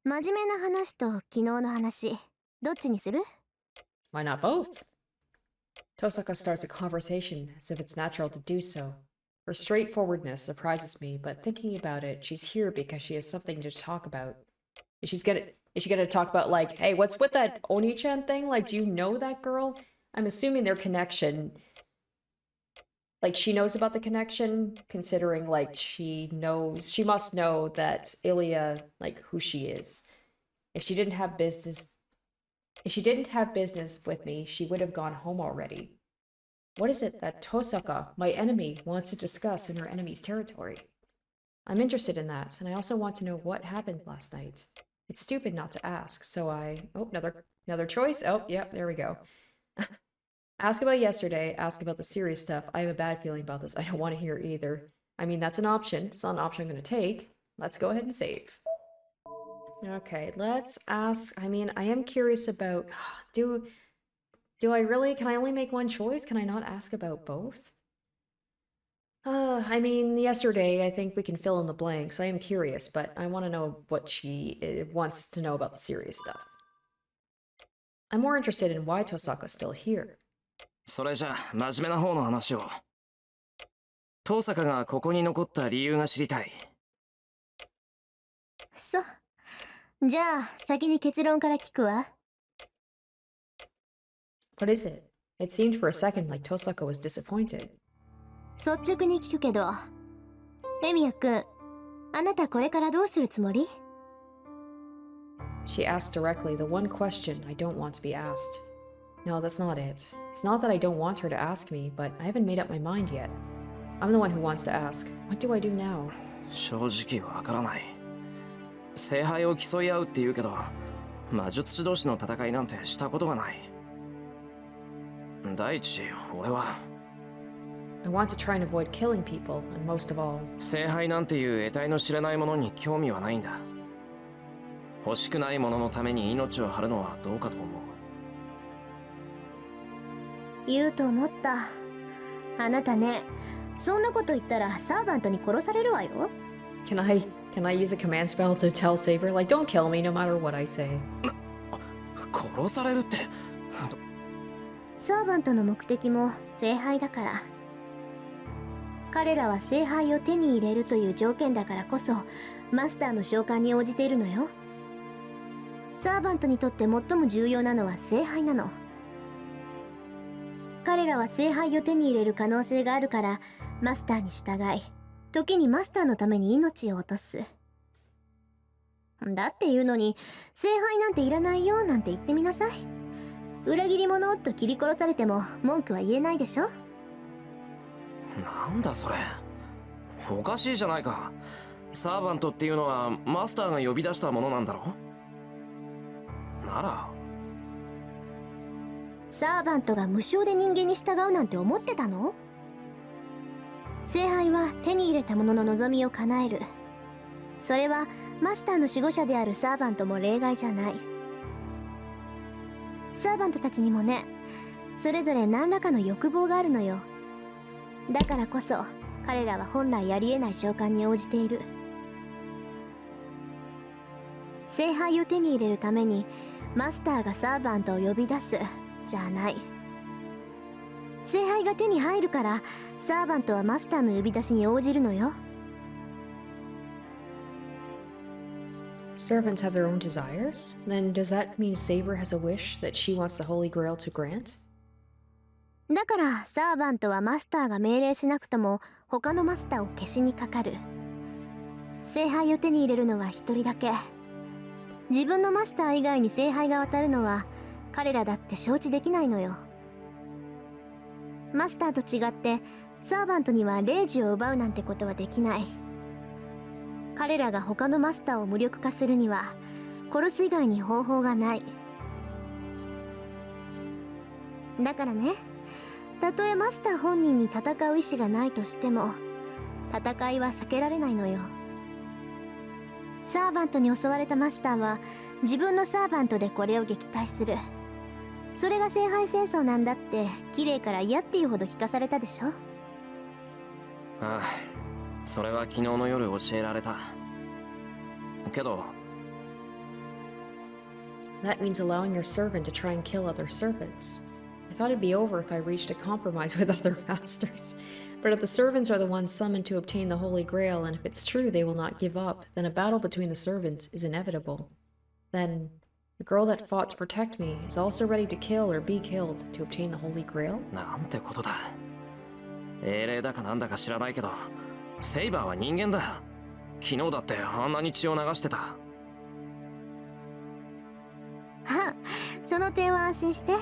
真面目な話と昨日の話、どっちにする？ Why not both? Tosaka starts a conversation as if it's natural to do so. Her straightforwardness surprises me, but thinking about it, she's here because she has something to talk about. Is she gonna talk about like, hey, what's with that Oni-chan thing? Like, do you know that girl? I'm assuming their connection. Like, she knows about the connection, considering like she must know that Ilya, like who she is. If she didn't have business with me, she would have gone home already. What is it that Tosaka, my enemy, wants to discuss in her enemy's territory? I'm interested in that, and I also want to know what happened last night. It's stupid not to ask, so oh, another choice. Oh, yeah, there we go. Ask about yesterday, ask about the serious stuff. I have a bad feeling about this. I don't want to hear either. I mean, that's an option. It's not an option I'm going to take. Let's go ahead and save. Okay, let's ask. I mean, I am curious about... Do I really? Can I only make one choice? Can I not ask about both? I mean, yesterday, I think we can fill in the blanks. I am curious, but I want to know what she wants to know about the serious stuff. I'm more interested in why Tosaka's still here. それじゃあ真面目な方の話を。遠坂がここに残った理由が知りたい。そう。じゃあ先に結論から聞くわ。What is it? It seemed for a second like Tosaka was disappointed. 率直に聞くけど、レミヤくん、あなたこれからどうするつもり？ She asked directly the one question I don't want to be asked. No, that's not it. It's not that I don't want her to ask me, but I haven't made up my mind yet. I'm the one who wants to ask. What do I do now? 正直わからない。聖杯を競い合うって言うけど、魔術師同士の戦いなんてしたことがない。第一、俺は I want to try and avoid killing people, and most of all, 聖杯なんていう得体の知れないものに興味はないんだ。欲しくないもののために命を張るのはどうかと思う。言うと思った。あなたね、そんなこと言ったらサーバントに殺されるわよ。can I use a command spell to tell Saber, like, don't kill me no matter what I say? 殺されるって。サーバントの目的も聖杯だから。彼らは聖杯を手に入れるという条件だからこそマスターの召喚に応じているのよ。サーバントにとって最も重要なのは聖杯なの。彼らは聖杯を手に入れる可能性があるからマスターに従い、時にマスターのために命を落とす。だっていうのに聖杯なんていらないよなんて言ってみなさい。裏切り者と切り殺されても文句は言えないでしょ。なんだそれ。おかしいじゃないか。サーバントっていうのはマスターが呼び出したものなんだろ。ならサーバントが無償で人間に従うなんて思ってたの？聖杯は手に入れた者の望みを叶える。それはマスターの守護者であるサーバントも例外じゃない。サーバントたちにもね、それぞれ何らかの欲望があるのよ。だからこそ彼らは本来ありえない召喚に応じている。聖杯を手に入れるためにマスターがサーバントを呼び出すじゃない。聖杯が手に入るからサーバントはマスターの呼び出しに応じるのよ。Servants have their own desires? Then does that mean Saber has a wish that she wants the Holy Grail to grant? だからサーバントはマスターが命令しなくとも他のマスターを消しにかかる。聖杯を手に入れるのは一人だけ。自分のマスター以外に聖杯が渡るのは彼らだって承知できないのよ。マスターと違ってサーバントにはレイジを奪うなんてことはできない。彼らが他のマスターを無力化するには殺す以外に方法がない。だからね、たとえマスター本人に戦う意志がないとしても戦いは避けられないのよ。サーバントに襲われたマスターは自分のサーバントでこれを撃退する。それが聖杯戦争なんだって綺麗から嫌っていうほど聞かされたでしょ。ああ、それは昨日の夜教えられた。けど That means allowing your servant to try and kill other servants. I thought it'd be over if I reached a compromise with other masters. But if the servants are the ones summoned to obtain the Holy Grail, and if it's true they will not give up, then a battle between the servants is inevitable. Then, the girl that fought to protect me is also ready to kill or be killed to obtain the Holy Grail? なんてことだ。英霊だかなんだか知らないけど、セイバーは人間だ。昨日だってあんなに血を流してた。あ、その点は安心して。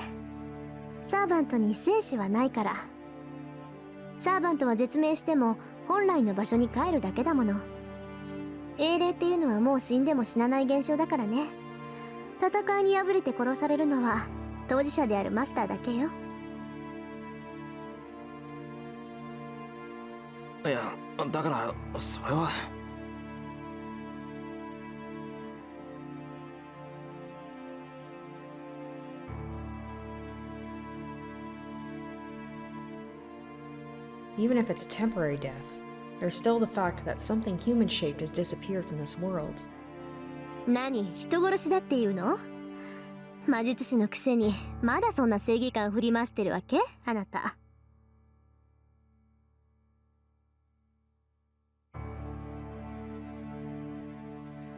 サーバントに生死はないから。サーバントは絶命しても本来の場所に帰るだけだもの。英霊っていうのはもう死んでも死なない現象だからね。戦いに敗れて殺されるのは当事者であるマスターだけよ。いや、だからそれは。Even if it's temporary death, there's still the fact that something human-shaped has disappeared from this world. 何、人殺しだっていうの？魔術師のくせにまだそんな正義感振り回してるわけ？あなた。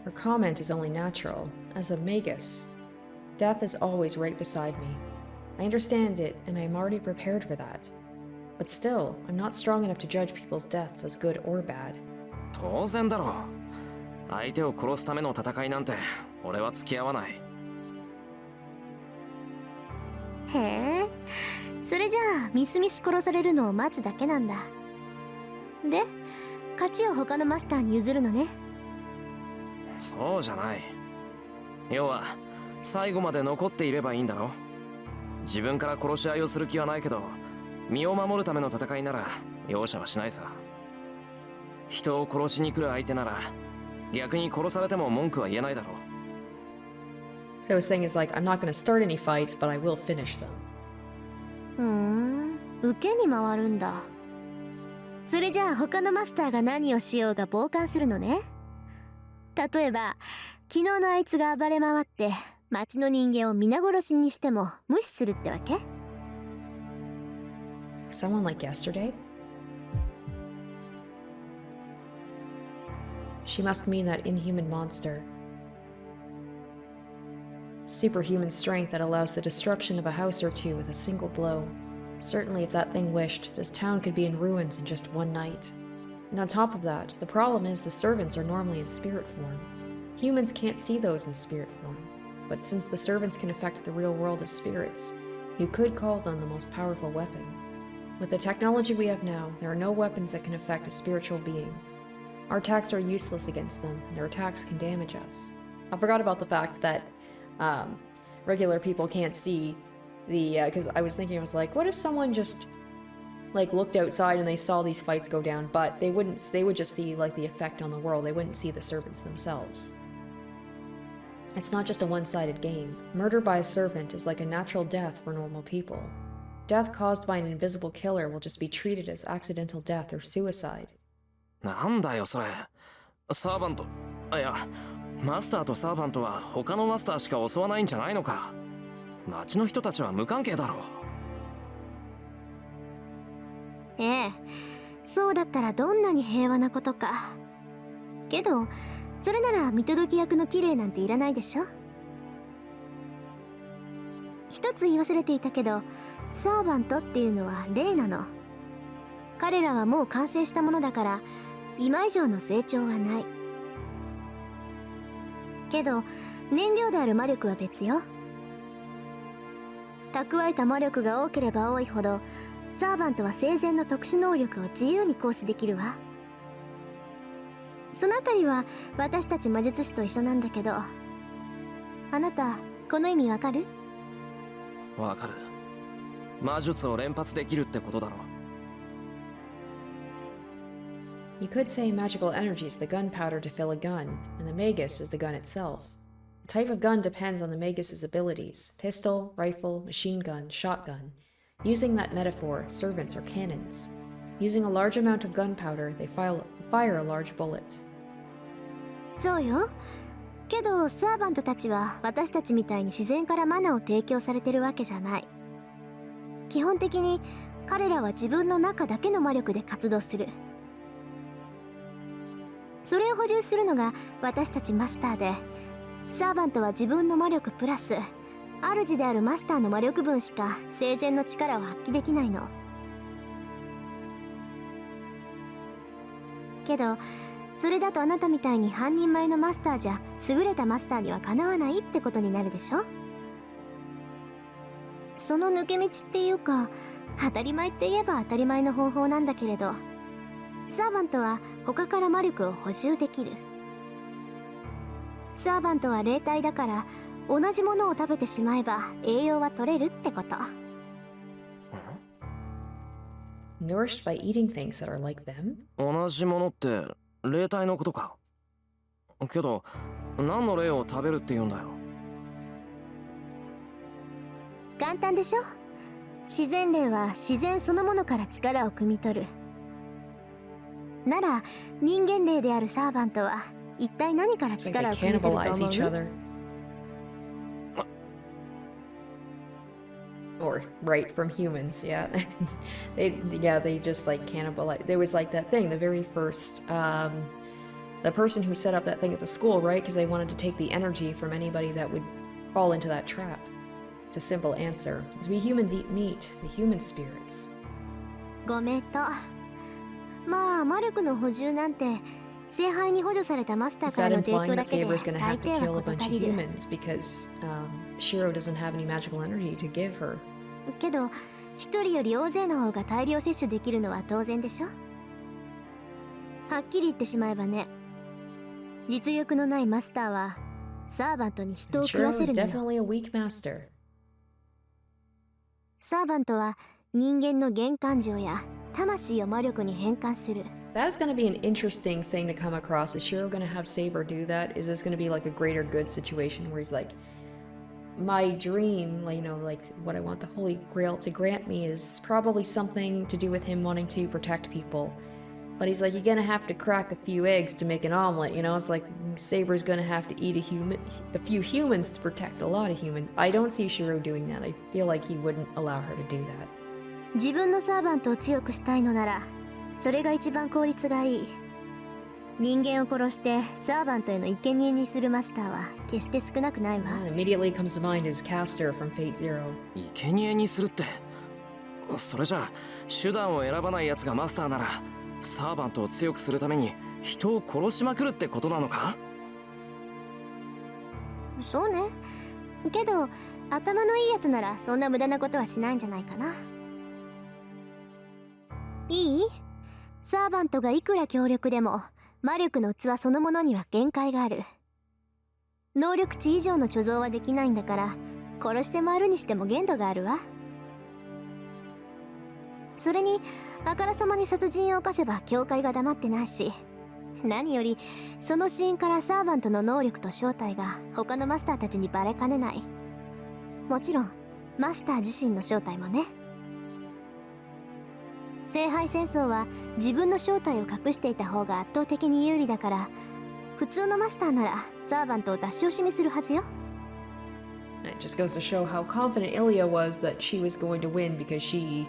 Her comment is only natural. As a magus, death is always right beside me. I understand it, and I am already prepared for that. But still, I'm not strong enough to judge people's deaths as good or bad. 当然だろう。相手を殺すための戦いなんて俺は付き合わない。へえ、それじゃあみすみす殺されるのを待つだけなんだ。で、勝ちを他のマスターに譲るのね。そうじゃない。要は最後まで残っていればいいんだろ。自分から殺し合いをする気はないけど、身を守るための戦いなら容赦はしないさ。人を殺しに来る相手なら逆に殺されても文句は言えないだろう。 So his thing is like, I'm not going to start any fights, but I will finish them. 受けに回るんだ。それじゃあ他のマスターが何をしようが傍観するのね。例えば昨日のあいつが暴れ回って町の人間を皆殺しにしても無視するってわけ？ Someone like yesterday? She must mean that inhuman monster. Superhuman strength that allows the destruction of a house or two with a single blow. Certainly, if that thing wished, this town could be in ruins in just one night. And on top of that, the problem is the servants are normally in spirit form. Humans can't see those in spirit form. But since the servants can affect the real world as spirits, you could call them the most powerful weapon. With the technology we have now, there are no weapons that can affect a spiritual being. Our attacks are useless against them, and their attacks can damage us. I forgot about the fact that regular people can't see the, because I was thinking, I was like, what if someone just, like, looked outside and they saw these fights go down, but they would just see, like, the effect on the world. They wouldn't see the servants themselves. It's not just a one-sided game. Murder by a servant is like a natural death for normal people. Death caused by an invisible killer will just be treated as accidental death or suicide. なんだよそれ。サーバント、いや、マスターとサーバントは他のマスターしか襲わないんじゃないのか。町の人たちは無関係だろう。ええ、そうだったらどんなに平和なことか。けどそれなら見届け役の綺麗なんていらないでしょ。一つ言い忘れていたけど、サーバントっていうのは霊なの。彼らはもう完成したものだから今以上の成長はない。けど燃料である魔力は別よ。蓄えた魔力が多ければ多いほどサーバントは生前の特殊能力を自由に行使できるわ。そのあたりは私たち魔術師と一緒なんだけど、あなたこの意味わかる？わかる。魔術を連発できるってことだろ。You could say magical energy is the gunpowder to fill a gun, and the magus is the gun itself. The type of gun depends on the magus's abilities: pistol, rifle, machine gun, shotgun. Using that metaphor, servants are cannons. Using a large amount of gunpowder, they fire a large bullet. そうよ。けどサーバントたちは私たちみたいに自然からマナを提供されてるわけじゃない。基本的に彼らは自分の中だけの魔力で活動する。それを補充するのが私たちマスターで、サーバントは自分の魔力プラス主であるマスターの魔力分しか生前の力を発揮できないの。けどそれだとあなたみたいに半人前のマスターじゃ優れたマスターにはかなわないってことになるでしょ。その抜け道っていうか、当たり前って言えば当たり前の方法なんだけれど、サーバントは他から魔力を補充できる。サーバントは霊体だから同じものを食べてしまえば栄養は取れるってこと。Nourished by eating things that are like them? 同じものって霊体のことか。けど何の霊を食べるって言うんだよ。簡単でしょ。自然霊は自然そのものから力を汲み取る。なら人間霊であるサーバントは一体何から It's 力を like 汲 they み取る cannibalize と each 思う？ other. Or right from humans, yeah. they just like cannibalize. There was like that thing, the very first the person who set up that thing at the school, right? Because they wanted to take the energy from anybody that would fall into that trap. It's a simple answer. Because we humans eat meat, the human spirits. ごめんと。まあ魔力の補充なんて聖杯に補助されたマスター Is か that らの提 implying 供だ that けで Saber's gonna 大 have to 抵 kill は a 事 bunch 足 of りる。 humans because Shirou doesn't have any magical energy to give her? けど一人より大勢の方が大量摂取できるのは当然でしょ。はっきり言ってしまえばね、実力のないマスターはサーバントに人を食わ Shirou せ is るのよ。 definitely a weak master. サーバントは人間の原感情や魂を魔力に変換する。That is going to be an interesting thing to come across. Is Shirou going to have Saber do that? Is this going to be like a greater good situation where he's like, my dream, like, you know, like what I want the Holy Grail to grant me is probably something to do with him wanting to protect people. But he's like, you're going to have to crack a few eggs to make an omelet, you know? It's like Saber's going to have to eat a few humans to protect a lot of humans. I don't see Shirou doing that. I feel like he wouldn't allow her to do that. 自分のサーバントを強くしたいのならそれが一番効率がいい。人間を殺してサーバントへの生贄にするマスターは決して少なくないわ。Immediately comes to mind is Caster from Fate Zero. 生贄にするって。それじゃあ手段を選ばないやつがマスターならサーバントを強くするために人を殺しまくるってことなのか？そうね。けど頭のいいやつならそんな無駄なことはしないんじゃないかな。いい？サーバントがいくら強力でも魔力の器そのものには限界がある。能力値以上の貯蔵はできないんだから殺して回るにしても限度があるわ。それにあからさまに殺人を犯せば教会が黙ってないし、何よりそのシーンからサーバントの能力と正体が他のマスターたちにバレかねない。もちろんマスター自身の正体もね。聖杯戦争は自分の正体を隠していた方が圧倒的に有利だから、普通のマスターならサーバントを出し惜しみするはずよ。It just goes to show how confident Ilya was that she was going to win because she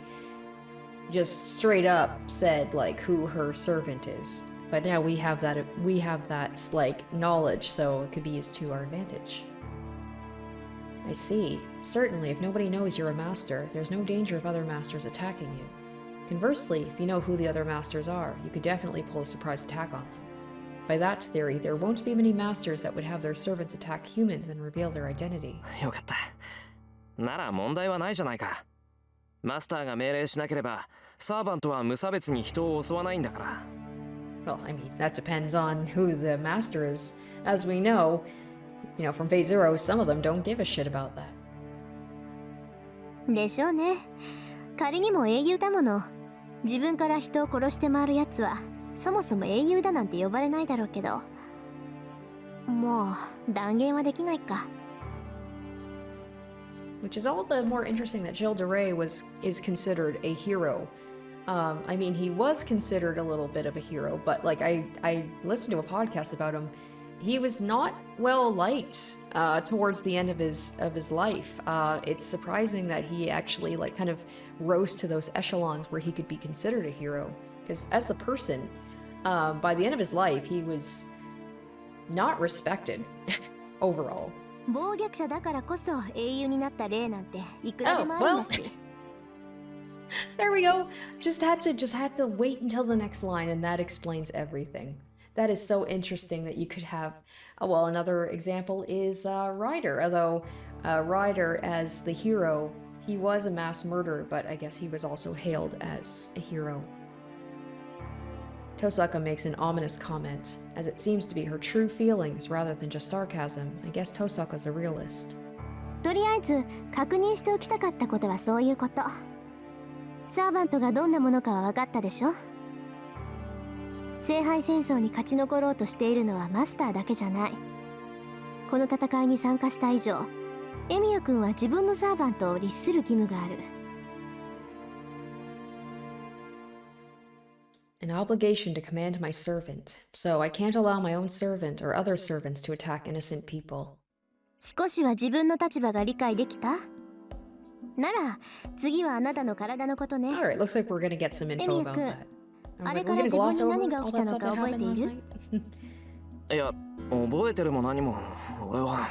just straight up said like who her servant is. But now we have that like knowledge, so it could be used to our advantage. I see. Certainly, if nobody knows you're a master, there's no danger of other masters attacking you. Conversely, if you know who the other masters are, you could definitely pull a surprise attack on them. By that theory, there won't be many masters that would have their servants attack humans and reveal their identity. よかった。なら問題はないじゃないか。マスターが命令しなければ、サーバントは無差別に人を襲わないんだから。Well, I mean, that depends on who the master is. As we know, from Fate Zero, some of them don't give a shit about that. でしょうね。仮にも英雄だもの。自分から人を殺して回るやつはそもそも英雄だなんて呼ばれないだろうけど、もう断言はできないか。Which is all the more interesting that Gilles de Rais is considered a hero. I mean, he was considered a little bit of a hero, but like I listened to a podcast about him. He was not well liked towards the end of his life. It's surprising that he actually like kind of rose to those echelons where he could be considered a hero. Because as the person, by the end of his life, he was not respected overall. 暴虐者だからこそ英雄になった例なんていくらでもあるんだし。There we go. Just had to wait until the next line, and that explains everything. That is so interesting that you could have. Well, another example is Ryder. Although Ryder, as the hero, he was a mass murderer, but I guess he was also hailed as a hero. Tosaka makes an ominous comment, as it seems to be her true feelings rather than just sarcasm. I guess Tosaka's a realist. とりあえず確認しておきたかったことはそういうこと。サーバントがどんなものかは分かったでしょ。聖杯戦争に勝ち残ろうとしているのはマスターだけじゃない。この戦いに参加した以上、エミヤ君は自分のサーバントを律する義務がある。An obligation to command my servant, so I can't allow my own servant or other servants to attack innocent people. 少しは自分の立場が理解できた？なら次はあなたの体のことね。Alright, looks like we're gonna get some info about that. I was あ like, れ we're から gonna 自分 gloss に over 何が all 起き that たの stuff か that 覚え happened てい last る？ night? いや、覚えてるも何も、俺は。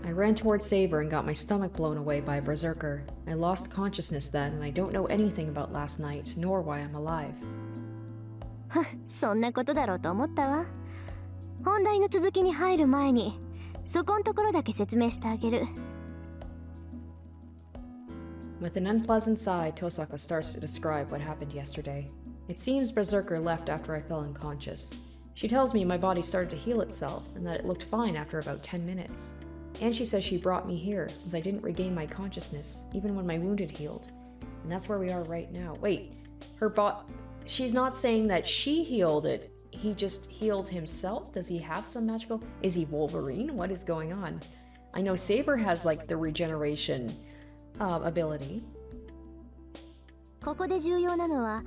I ran towards Saber and got my stomach blown away by a berserker. I lost consciousness then, and I don't know anything about last night, nor why I'm alive. そんなことだろうと思ったわ。本題の続きに入る前に、そこんところだけ説明してあげる。With an unpleasant sigh, Tosaka starts to describe what happened yesterday. It seems Berserker left after I fell unconscious. She tells me my body started to heal itself, and that it looked fine after about 10 minutes. And she says she brought me here, since I didn't regain my consciousness, even when my wound had healed. And that's where we are right now. Wait, she's not saying that she healed it, he just healed himself? Does he have some magical... Is he Wolverine? What is going on? I know Saber has, like, the regeneration ability. ここで重要なのは、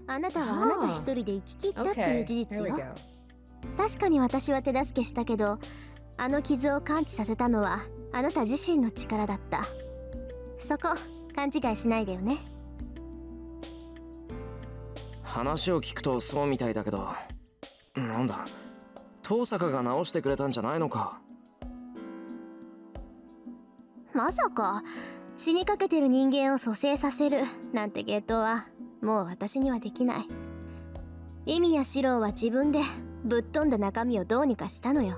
あなたはあなた一人で生き切ったっていう事実 there we よ。 go. 確かに私は手助けしたけど、あの傷を完治させたのはあなた自身の力だった。そこ勘違いしないでよね。話を聞くとそうみたいだけど、なんだ、遠坂が直してくれたんじゃないのか。まさか死にかけてる人間を蘇生させるなんて芸当はもう私にはできない。エミやシローは自分でぶっ飛んだ中身をどうにかしたのよ。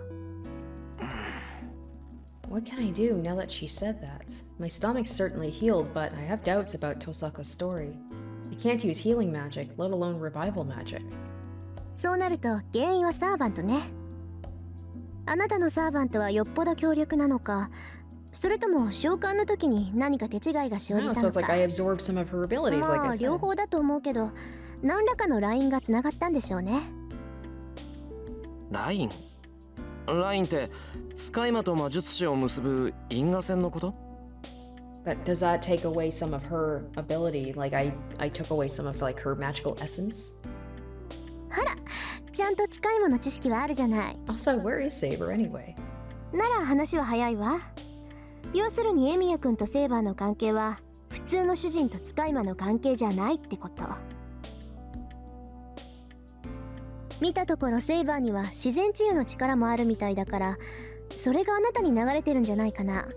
What can I do now that she said that? My stomach's certainly healed, but I have doubts about Tosaka's story. I can't use healing magic, let alone revival magic. そうなると原因はサーバントね。あなたのサーバントはよっぽど強力なのか、それとも召喚の時に何か手違いが生じ Oh, た so の it's like か。 I absorbed some of her abilities, like ま I あ said. 両方だと思うけど、何らかのラインがつながったんでしょうね。ラインって使い魔と魔術師を結ぶ因果線のこと？ But does that take away some of her ability? Like I took away some of like her magical essence? ほら、ちゃんと使い魔の知識はあるじゃない。 Also, where is Saber anyway? なら話は早いわ。要するにエミヤ君とセイバーの関係は普通の主人と使い魔の関係じゃないってこと。見たところセイバーには自然治癒の力もあるみたいだから、それがあなたに流れてるんじゃないかな。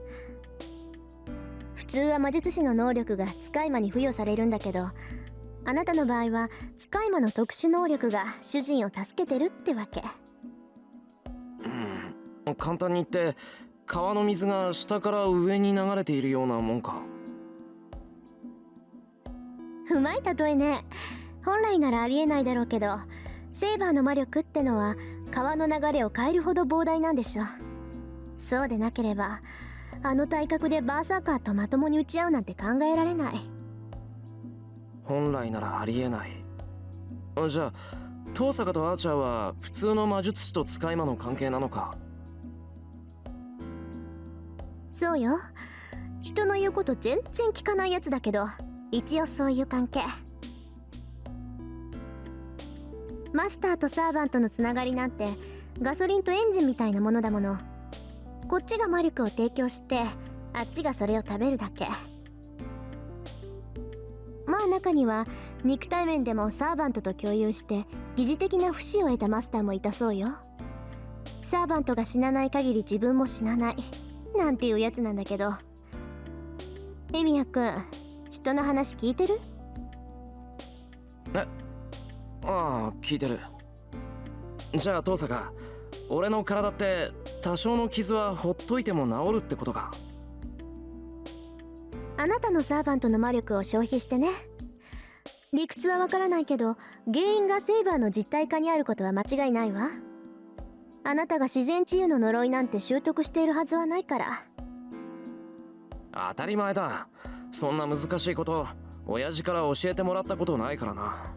普通は魔術師の能力が使い魔に付与されるんだけど、あなたの場合は使い魔の特殊能力が主人を助けてるってわけ。簡単に言って川の水が下から上に流れているようなもんか。うまい例えね。本来ならありえないだろうけど、セイバーの魔力ってのは川の流れを変えるほど膨大なんでしょ。そうでなければあの体格でバーサーカーとまともに打ち合うなんて考えられない。本来ならありえない。じゃあ遠坂とアーチャーは普通の魔術師と使い魔の関係なのか。そうよ。人の言うこと全然聞かないやつだけど、一応そういう関係。マスターとサーバントのつながりなんてガソリンとエンジンみたいなものだもの。こっちが魔力を提供してあっちがそれを食べるだけ。まあ中には肉体面でもサーバントと共有して疑似的な不死を得たマスターもいたそうよ。サーバントが死なない限り自分も死なないなんていうやつなんだけど。エミヤ君、人の話聞いてる？ああ、聞いてる。じゃあ遠坂、俺の体って多少の傷はほっといても治るってことか。あなたのサーバントの魔力を消費してね。理屈はわからないけど原因がセイバーの実体化にあることは間違いないわ。あなたが自然治癒の呪いなんて習得しているはずはないから。当たり前だ。そんな難しいこと親父から教えてもらったことないからな。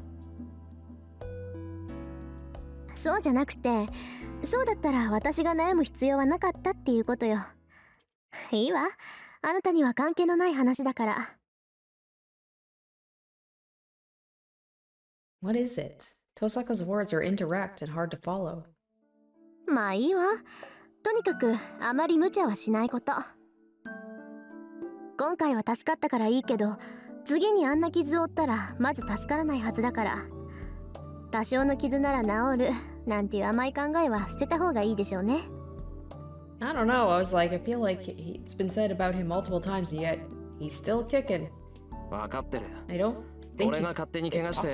そうじゃなくて、そうだったら私が悩む必要はなかったっていうことよ。いいわ、あなたには関係のない話だから。What is it? Tosaka's words are indirect and hard to follow. まあいいわ。とにかくあまり無茶はしないこと。今回は助かったからいいけど、次にあんな傷を負ったらまず助からないはずだから。多少の傷なら治るなんていう甘い考えは捨てた方がいいでしょうね。I don't know, I was like, I feel like it's been said about him multiple times, and yet he's still kicking. 分かってる。I don't think 俺が勝手に怪我して、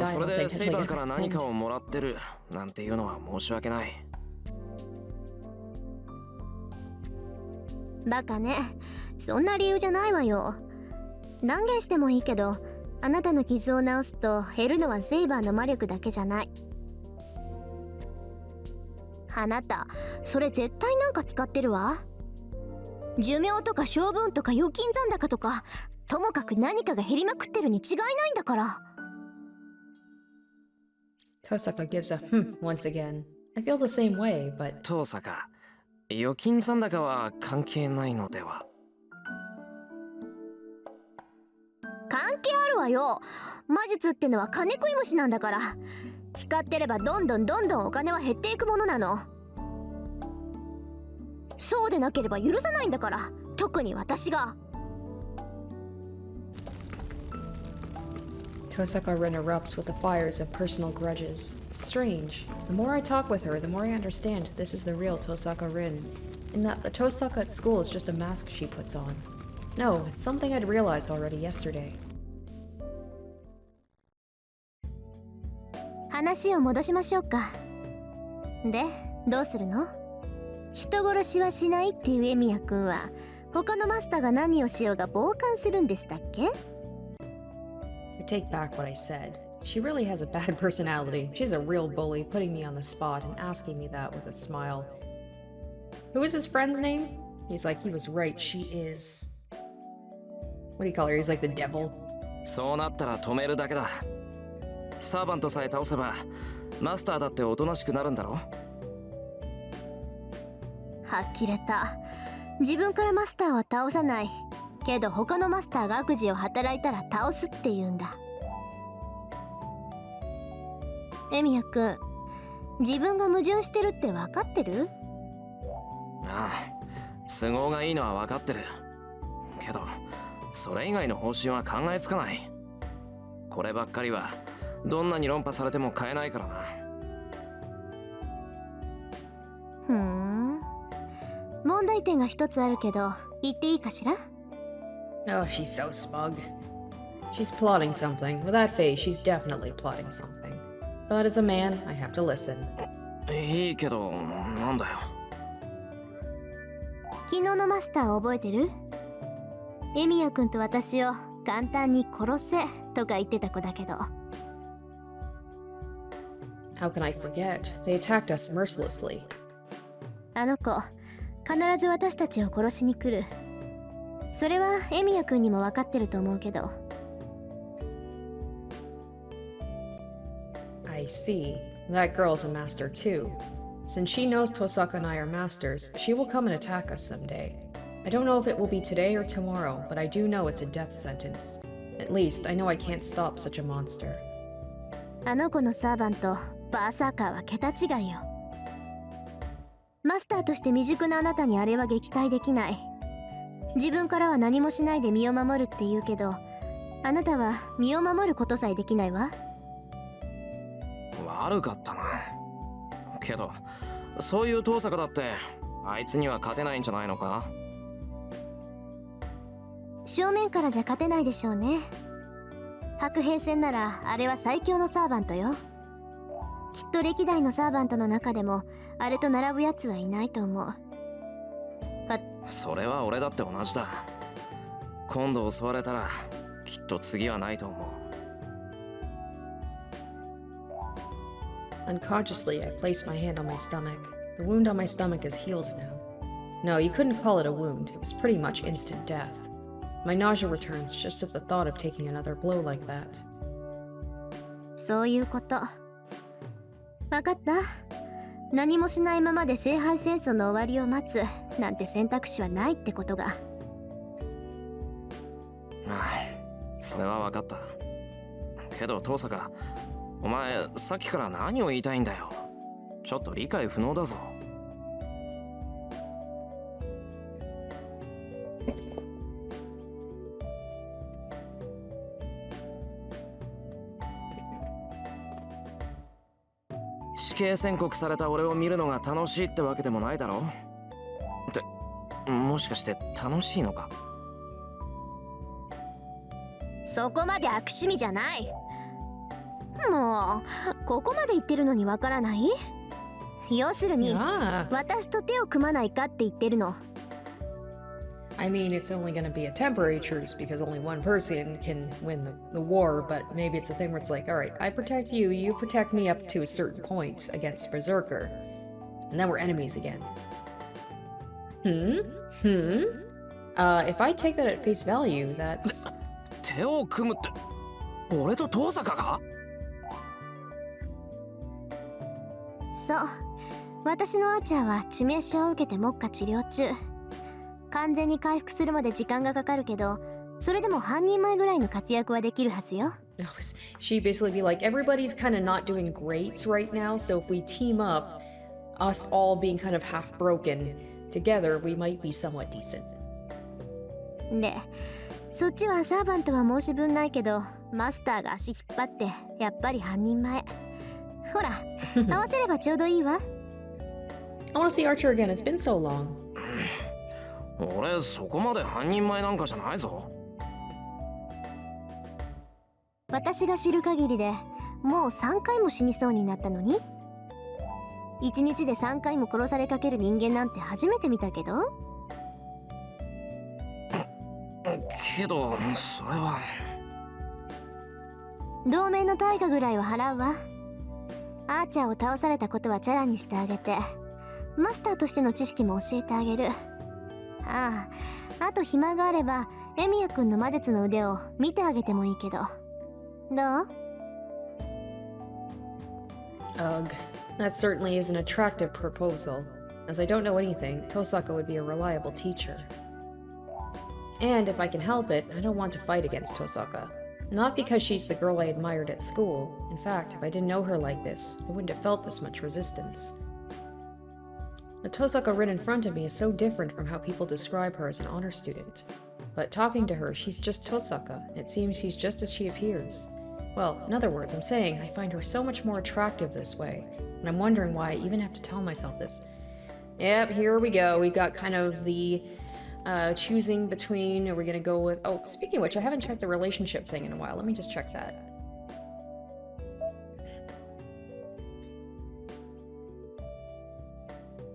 それでセイバーから何かをもらってるなんていうのは申し訳ない。バカね、そんな理由じゃないわよ。断言してもいいけど、あなたの傷を治すと減るのはセイバーの魔力だけじゃない。あなた、それ絶対なんか使ってるわ。寿命とか性分とか預金残高とか、ともかく何かが減りまくってるに違いないんだから。Tosaka gives a once again. I feel the same way, but 遠坂、預金残高は関係ないのでは。関係あるわよ。魔術ってのは金食い虫なんだから。使ってればどんどんお金は減っていくものなの。そうでなければ許さないんだから、特に私が。Tosaka Rin erupts with the fires of personal grudges. It's strange. The more I talk with her, the more I understand this is the real Tosaka Rin, and that the Tosaka at school is just a mask she puts on. No, it's something I'd realized already yesterday. 話を戻しましょうか。で、どうするの？人殺しはしないっていうエミヤ君は他のマスターが何をしようが傍観するんでしたっけ？ I take back what I said. She really has a bad personality. She's a real bully, putting me on the spot and asking me that with a smile. Who is his friend's name? He's like, he was right, she is... What do you call her? He's like the devil. そうなったら止めるだけだ。サーバントさえ倒せばマスターだっておとなしくなるんだろ。呆れた。自分からマスターは倒さないけど、他のマスターが悪事を働いたら倒すって言うんだ。エミヤ君、自分が矛盾してるって分かってる？ああ、都合がいいのは分かってるけど、それ以外の方針は考えつかない。こればっかりはどんなに論破されても変えないからな。ふん。問題点が一つあるけど、言っていいかしら？ Oh, she's so smug. She's plotting something. With that face, she's definitely plotting something. But as a man, I have to listen. いいけど、なんだよ。昨日のマスター覚えてる？エミヤ君と私を簡単に殺せとか言ってた子だけど。How can I forget? They attacked us mercilessly. あの子、必ず私たちを殺しに来る。それはエミヤ君にも分かってると思うけど。I see. That girl's a master too. Since she knows Tosaka and I are masters, she will come and attack us someday. I don't know if it will be today or tomorrow, but I do know it's a death sentence. At least, I know I can't stop such a monster. あの子のサーバント、バーサーカーは桁違いよ。マスターとして未熟なあなたにあれは撃退できない。自分からは何もしないで身を守るって言うけど、あなたは身を守ることさえできないわ。悪かったな。けど、そういう遠坂だって、あいつには勝てないんじゃないのか？正面からじゃ勝てないでしょうね。白兵戦ならあれは最強のサーバントよ。きっと歴代のサーバントの中でもあれと並ぶやつはいないと思う。それは俺だって同じだ。今度襲われたらきっと次はないと思う。Unconsciously, I placed my hand on my stomach. The wound on my stomach is healed now. No, you couldn't call it a wound. It was pretty much instant death. My nausea returns just at the thought of taking another blow like that. そういうこと。わかった。何もしないままで聖杯戦争の終わりを待つなんて選択肢はないってことが。ああ、それは分かった。けど遠坂、お前さっきから何を言いたいんだよ。ちょっと理解不能だぞ。死刑宣告された俺を見るのが楽しいってわけでもないだろ。ってもしかして楽しいのか？そこまで悪趣味じゃない。もうここまで言ってるのにわからない？要するに、私と手を組まないかって言ってるの。I mean, it's only going to be a temporary truce because only one person can win the war, but maybe it's a thing where it's like, alright, I protect you, you protect me up to a certain point against Berserker. And then we're enemies again. If I take that at face value, that's... 手を組むって俺と遠坂が？そう。私のアーチャーは致命傷を受けて目下治療中。完全に回復するまで時間がかかるけど、それでも半人前ぐらいの活躍はできるはずよ。She'd basically be like, everybody's kind of not doing great right now, so if we team up, us all being kind of half broken together, we might be somewhat decent. で、そっちはサーバントは申し分ないけど、マスターが足引っ張ってやっぱり半人前。ほら、合わせればちょうどいいわ。I want to see Archer again. It's been so long. 俺そこまで半人前なんかじゃないぞ。私が知る限りでもう3回も死にそうになったのに、1日で3回も殺されかける人間なんて初めて見たけど。けどそれは同盟の対価ぐらいは払うわ。アーチャーを倒されたことはチャラにしてあげて、マスターとしての知識も教えてあげる。ああ、あと暇があればエミヤ君の魔術の腕を見てあげてもいいけど。どう？ Ugh, that certainly is an attractive proposal. As I don't know anything, Tosaka would be a reliable teacher. And if I can help it, I don't want to fight against Tosaka. Not because she's the girl I admired at school. In fact, if I didn't know her like this, I wouldn't have felt this much resistance. The Tosaka right in front of me is so different from how people describe her as an honor student. But talking to her, she's just Tosaka. It seems she's just as she appears. Well, in other words, I'm saying I find her so much more attractive this way, and I'm wondering why I even have to tell myself this. Yep, here we go. We got kind of the choosing between, are we gonna go with, oh, speaking of which, I haven't checked the relationship thing in a while. Let me just check that.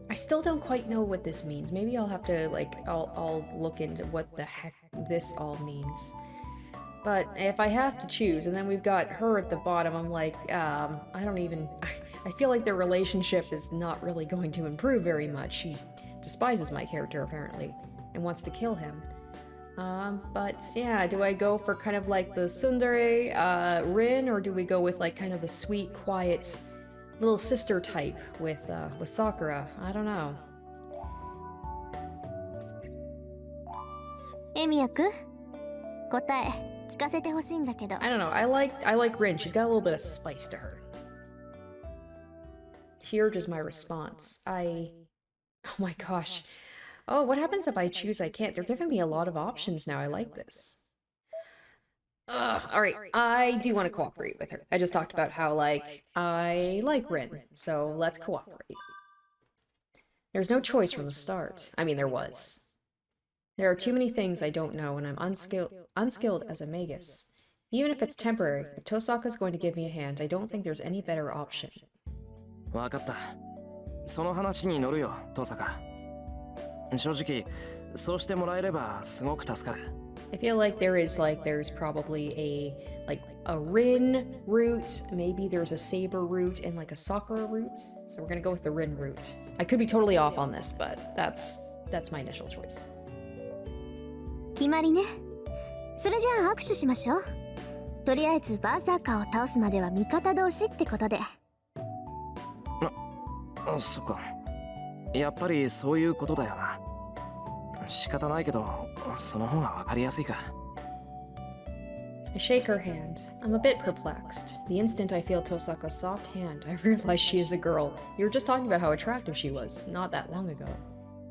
I still don't quite know what this means. Maybe I'll have to, like, I'll look into what the heck this all means. But if I have to choose, and then we've got her at the bottom, I'm like, I don't even... I feel like their relationship is not really going to improve very much. She despises my character, apparently, and wants to kill him. But yeah, do I go for kind of like the tsundere, Rin, or do we go with like kind of the sweet, quiet, little sister type with Sakura? I don't know. エミヤくん、答え聞かせてほしいんだけど。 I don't know. I like Rin. She's got a little bit of spice to her. Here is my response. Oh my gosh. Oh, what happens if I choose I can't? They're giving me a lot of options now. I like this. Alright, I do want to cooperate with her. I just talked about how, like, I like Rin, so let's cooperate. There's no choice from the start. I mean, there was. There are too many things I don't know, and I'm unskilled as a magus. Even if it's temporary, if Tosaka's going to give me a hand, I don't think there's any better option. わかった。その話に乗るよ、登坂。正直、そうしてもらえればすごく助かる。I feel like there's probably a Rin route, maybe there's a Saber route and like a Sakura route. So we're gonna go with the Rin route. I could be totally off on this, but that's my initial choice. 決まりね。それじゃあ握手しましょう。とりあえずバーサーカーを倒すまでは味方同士ってことで。そっか。やっぱりそういうことだよな。仕方ないけど、その方がわかりやすいか。I shake her hand. I'm a bit perplexed. The instant I feel Tosaka's soft hand, I realize she is a girl. You were just talking about how attractive she was, not that long ago.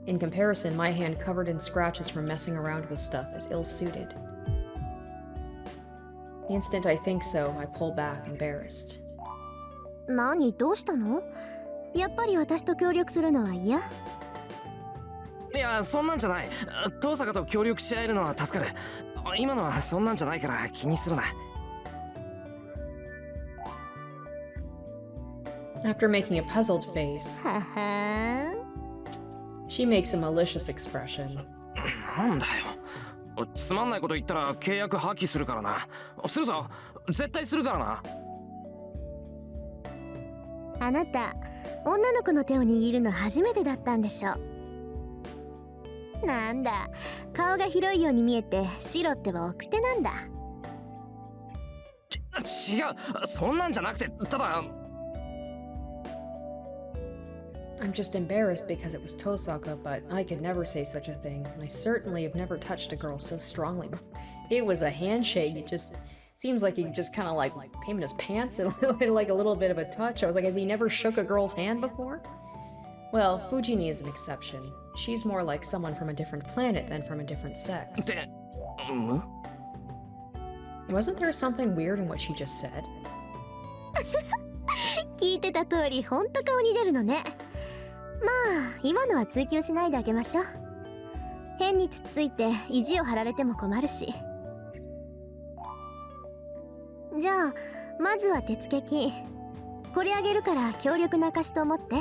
In comparison, my hand covered in scratches from messing around with stuff is ill-suited. The instant I think so, I pull back, embarrassed. 何、どうしたの？やっぱり私と協力するのは嫌？いや、そんなんじゃない。登坂と協力し合えるのは助かる。今のはそんなんじゃないから気にするな。After making a puzzled face, はは she makes a malicious expression. なんだよ。つまんないこと言ったら契約破棄するからな。するぞ。絶対するからな。あなた、女の子の手を握るの初めてだったんでしょ。なんだ、顔が広いように見えて白っては奥手なんだ。違う、そんなんじゃなくて、ただ。I'm just embarrassed because it was Tosaka, but I could never say such a thing, and I certainly have never touched a girl so strongly. It was a handshake. It just seems like he just kind of like came in his pants and like a little bit of a touch. I was like, has he never shook a girl's hand before? Well, Fujini is an exception. She's more like someone from a different planet than from a different sex. Wasn't there something weird in what she just said? 聞いてた通り、ほんと顔に出るのね。まあ、今のは追求しないであげましょう。変につっついて意地を張られても困るし。じゃあ、まずは手付金。これあげるから協力な証と思って。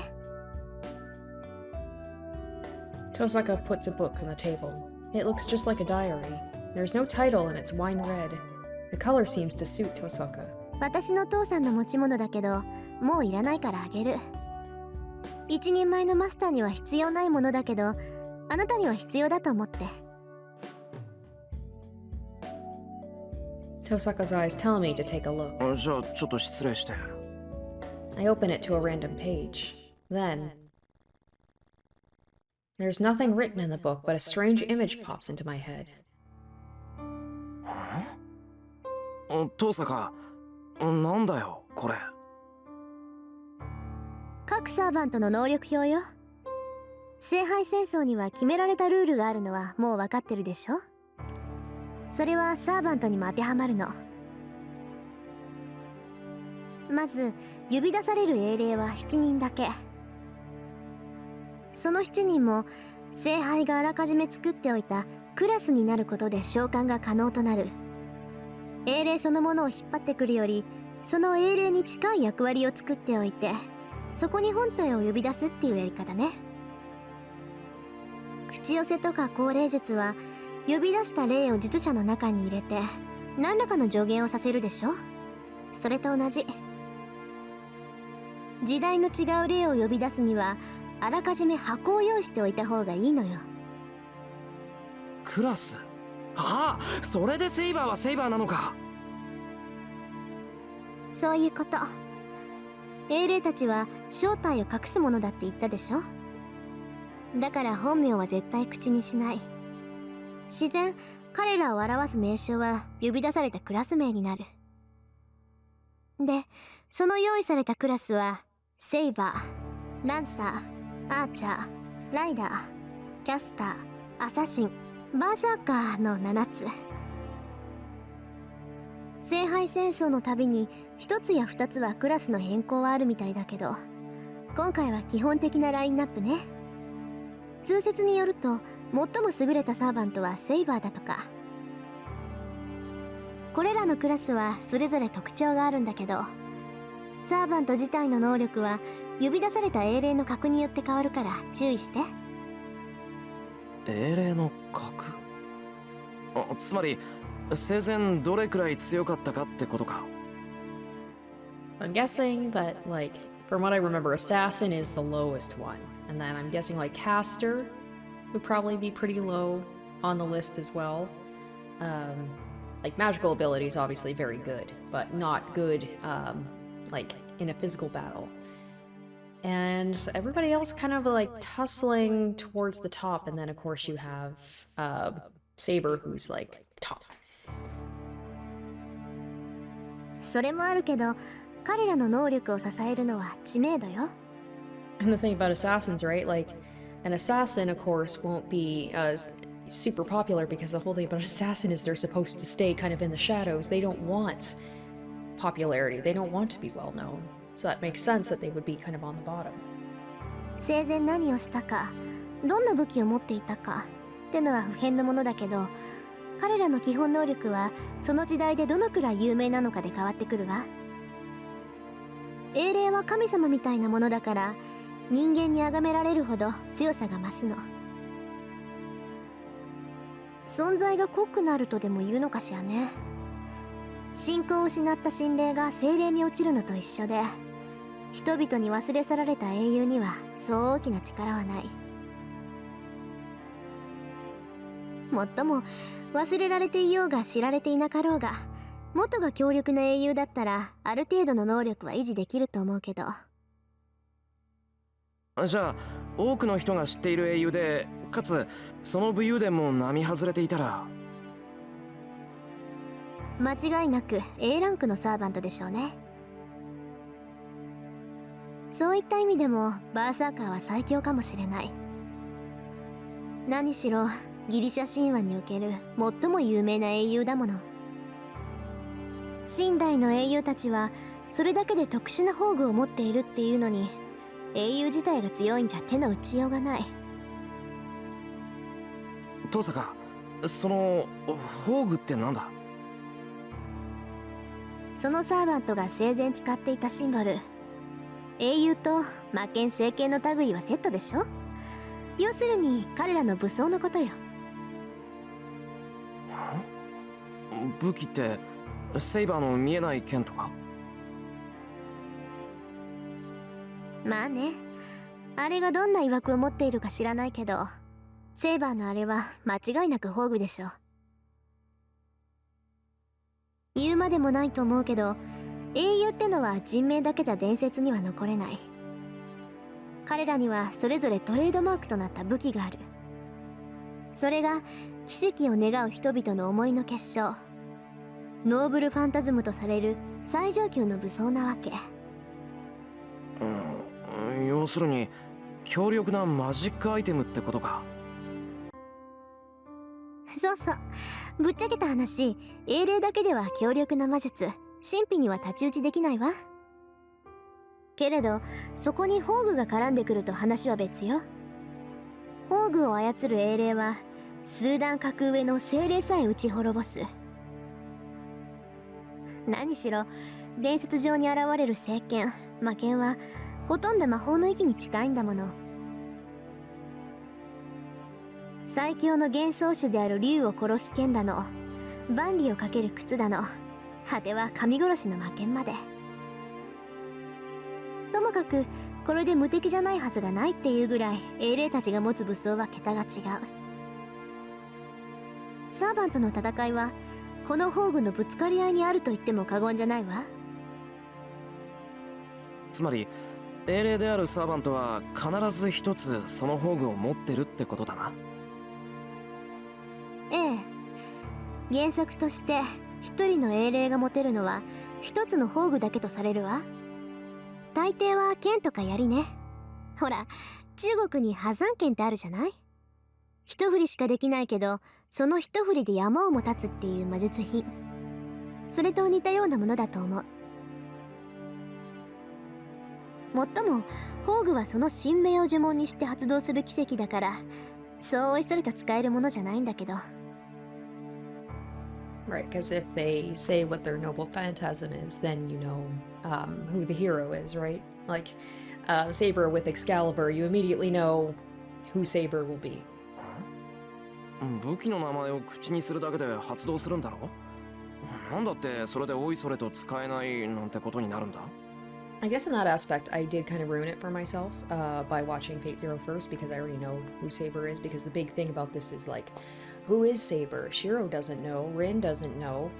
Tosaka puts a book on the table. It looks just like a diary. There's no title and it's wine red. The color seems to suit Tosaka. 私の父さんの持ち物だけど、もういらないからあげる。一人前のマスターには必要ないものだけど、あなたには必要だと思って。Tosaka's eyes tell me to take a look. じゃあちょっと失礼して。I open it to a random page. Then, there's nothing written in the book, but a strange image pops into my head. 登坂、なんだよこれ。各サーバントの能力表よ。聖杯戦争には決められたルールがあるのはもう分かってるでしょ。それはサーバントにも当てはまるの。まず呼び出される英霊は7人だけ。その7人も聖杯があらかじめ作っておいたクラスになることで召喚が可能となる。英霊そのものを引っ張ってくるより、その英霊に近い役割を作っておいて、そこに本体を呼び出すっていうやり方ね。口寄せとか降霊術は呼び出した霊を術者の中に入れて何らかの助言をさせるでしょ。それと同じ。時代の違う霊を呼び出すにはあらかじめ箱を用意しておいた方がいいのよ。クラス。ああ、それでセイバーはセイバーなのか。そういうこと。英霊たちは正体を隠すものだって言ったでしょ。だから本名は絶対口にしない。自然、彼らを表す名称は呼び出されたクラス名になる。で、その用意されたクラスはセイバー、ランサー、アーチャー、ライダー、キャスター、アサシン、バーサーカーの7つ。聖杯戦争のたびに1つや2つはクラスの変更はあるみたいだけど、今回は基本的なラインナップね。通説によると最も優れたサーバントはセイバーだとか。これらのクラスはそれぞれ特徴があるんだけど、サーバント自体の能力は呼び出された英霊の格によって変わるから注意して。英霊の格。つまり生前どれくらい強かったかってことか。I'm guessing that, like, from what I remember, Assassin is the lowest one. And then I'm guessing, like, Caster would probably be pretty low on the list as well. Like, magical ability is obviously very good, but not good, like, in a physical battle. And everybody else kind of, like, tussling towards the top. And then, of course, you have Saber, who's, like, top. それもあるけど、彼らの能力を支えるのは知名度よ。And the thing about assassins, right? Like, an assassin, of course, won't be super popular because the whole thing about an assassin is they're supposed to stay kind of in the shadows. They don't want popularity. They don't want to be well known. So that makes sense that they would be kind of on the bottom. 生前何をしたか、どんな武器を持っていたかってのは不変のものだけど、彼らの基本能力はその時代でどのくらい有名なのかで変わってくるわ。英霊は神様みたいなものだから、人間に崇められるほど強さが増すの。存在が濃くなるとでも言うのかしらね。信仰を失った神霊が精霊に落ちるのと一緒で、人々に忘れ去られた英雄にはそう大きな力はない。もっとも忘れられていようが知られていなかろうが、元が強力な英雄だったらある程度の能力は維持できると思うけど。じゃあ多くの人が知っている英雄で、かつその武勇伝も並外れていたら。間違いなく A ランクのサーバントでしょうね。そういった意味でもバーサーカーは最強かもしれない。何しろギリシャ神話における最も有名な英雄だもの。神代の英雄たちはそれだけで特殊な宝具を持っているっていうのに、英雄自体が強いんじゃ手の打ちようがない。登坂、その宝具ってなんだ。そのサーバントが生前使っていたシンボル、英雄と魔剣聖剣の類はセットでしょ。要するに彼らの武装のことよ。武器ってセイバーの見えない剣とか。まあね、あれがどんな曰くを持っているか知らないけど、セイバーのあれは間違いなく宝具でしょ。言うまでもないと思うけど、英雄ってのは人名だけじゃ伝説には残れない。彼らにはそれぞれトレードマークとなった武器がある。それが奇跡を願う人々の思いの結晶、ノーブルファンタズムとされる最上級の武装なわけ。要するに強力なマジックアイテムってことか。そうそう、ぶっちゃけた話、英霊だけでは強力な魔術、神秘には太刀打ちできないわ。けれどそこに宝具が絡んでくると話は別よ。宝具を操る英霊は数段格上の精霊さえ打ち滅ぼす。何しろ伝説上に現れる聖剣魔剣はほとんど魔法の域に近いんだもの。最強の幻想種である竜を殺す剣だの、万里をかける靴だの、果ては神殺しの魔剣まで。ともかくこれで無敵じゃないはずがないっていうぐらい英霊たちが持つ武装は桁が違う。サーバントの戦いはこの宝具のぶつかり合いにあると言っても過言じゃないわ。つまり英霊であるサーバントは必ず一つその宝具を持ってるってことだな。ええ、原則として一人の英霊が持てるのは一つの宝具だけとされるわ。大抵は剣とか槍ね。ほら中国に破山剣ってあるじゃない。一振りしかできないけどその一振りで山をも立つっていう魔術品、それと似たようなものだと思う。もっとも宝具はその神明を呪文にして発動する奇跡だから、そうおいそれと使えるものじゃないんだけど。Right, because if they say what their noble phantasm is, then you know who the hero is, right? Like Saber with Excalibur, you immediately know who Saber will be. 武器の名前を口にするだけで発動するんだろ。なんだってそれでおいそれと使えないなんてことになるんだ。I guess in that aspect, I did kind of ruin it for myself by watching Fate Zero first, because I already know who Saber is, because the big thing about this is like, who is Saber? Shirou doesn't know, Rin doesn't know,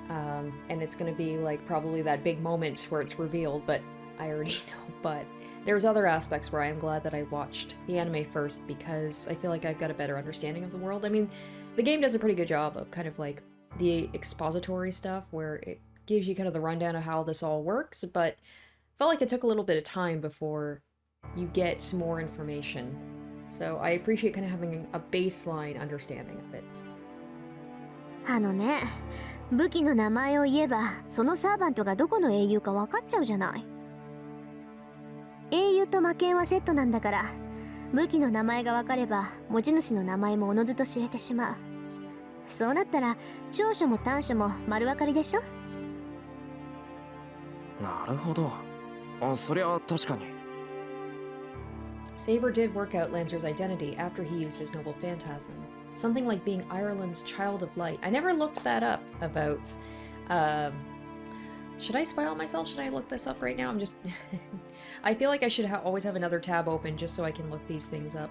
and it's going to be like probably that big moment where it's revealed, but I already know. But there's other aspects where I am glad that I watched the anime first, because I feel like I've got a better understanding of the world. I mean, the game does a pretty good job of kind of like the expository stuff, where it gives you kind of the rundown of how this all works, but felt like it took a little bit of time before you get some more information. So I appreciate kind of having a baseline understanding of it. あのね、武器の名前を言えばそのサーバントがどこの英雄か分かっちゃうじゃない。英雄と魔剣はセットなんだから、武器の名前が分かれば持ち主の名前もおのずと知れてしまう。そうなったら長所も短所も丸分かりでしょ。なるほど。あ、そりゃ確かに。Saber did work out Lancer's identity after he used his noble phantasm. Something like being Ireland's child of light. I never looked that up about... should I spoil myself? Should I look this up right now? I'm just... I feel like I should always have another tab open just so I can look these things up.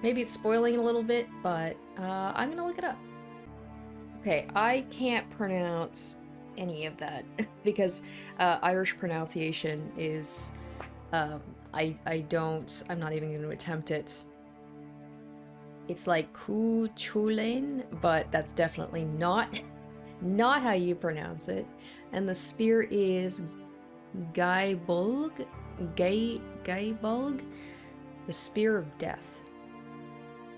Maybe it's spoiling a little bit, but I'm gonna look it up. Okay, I can't pronounce any of that because Irish pronunciation is... I'm not even going to attempt it. It's like Kuchulain, but that's definitely not how you pronounce it. And the spear is Gaibulg, Gaibulg, the spear of death.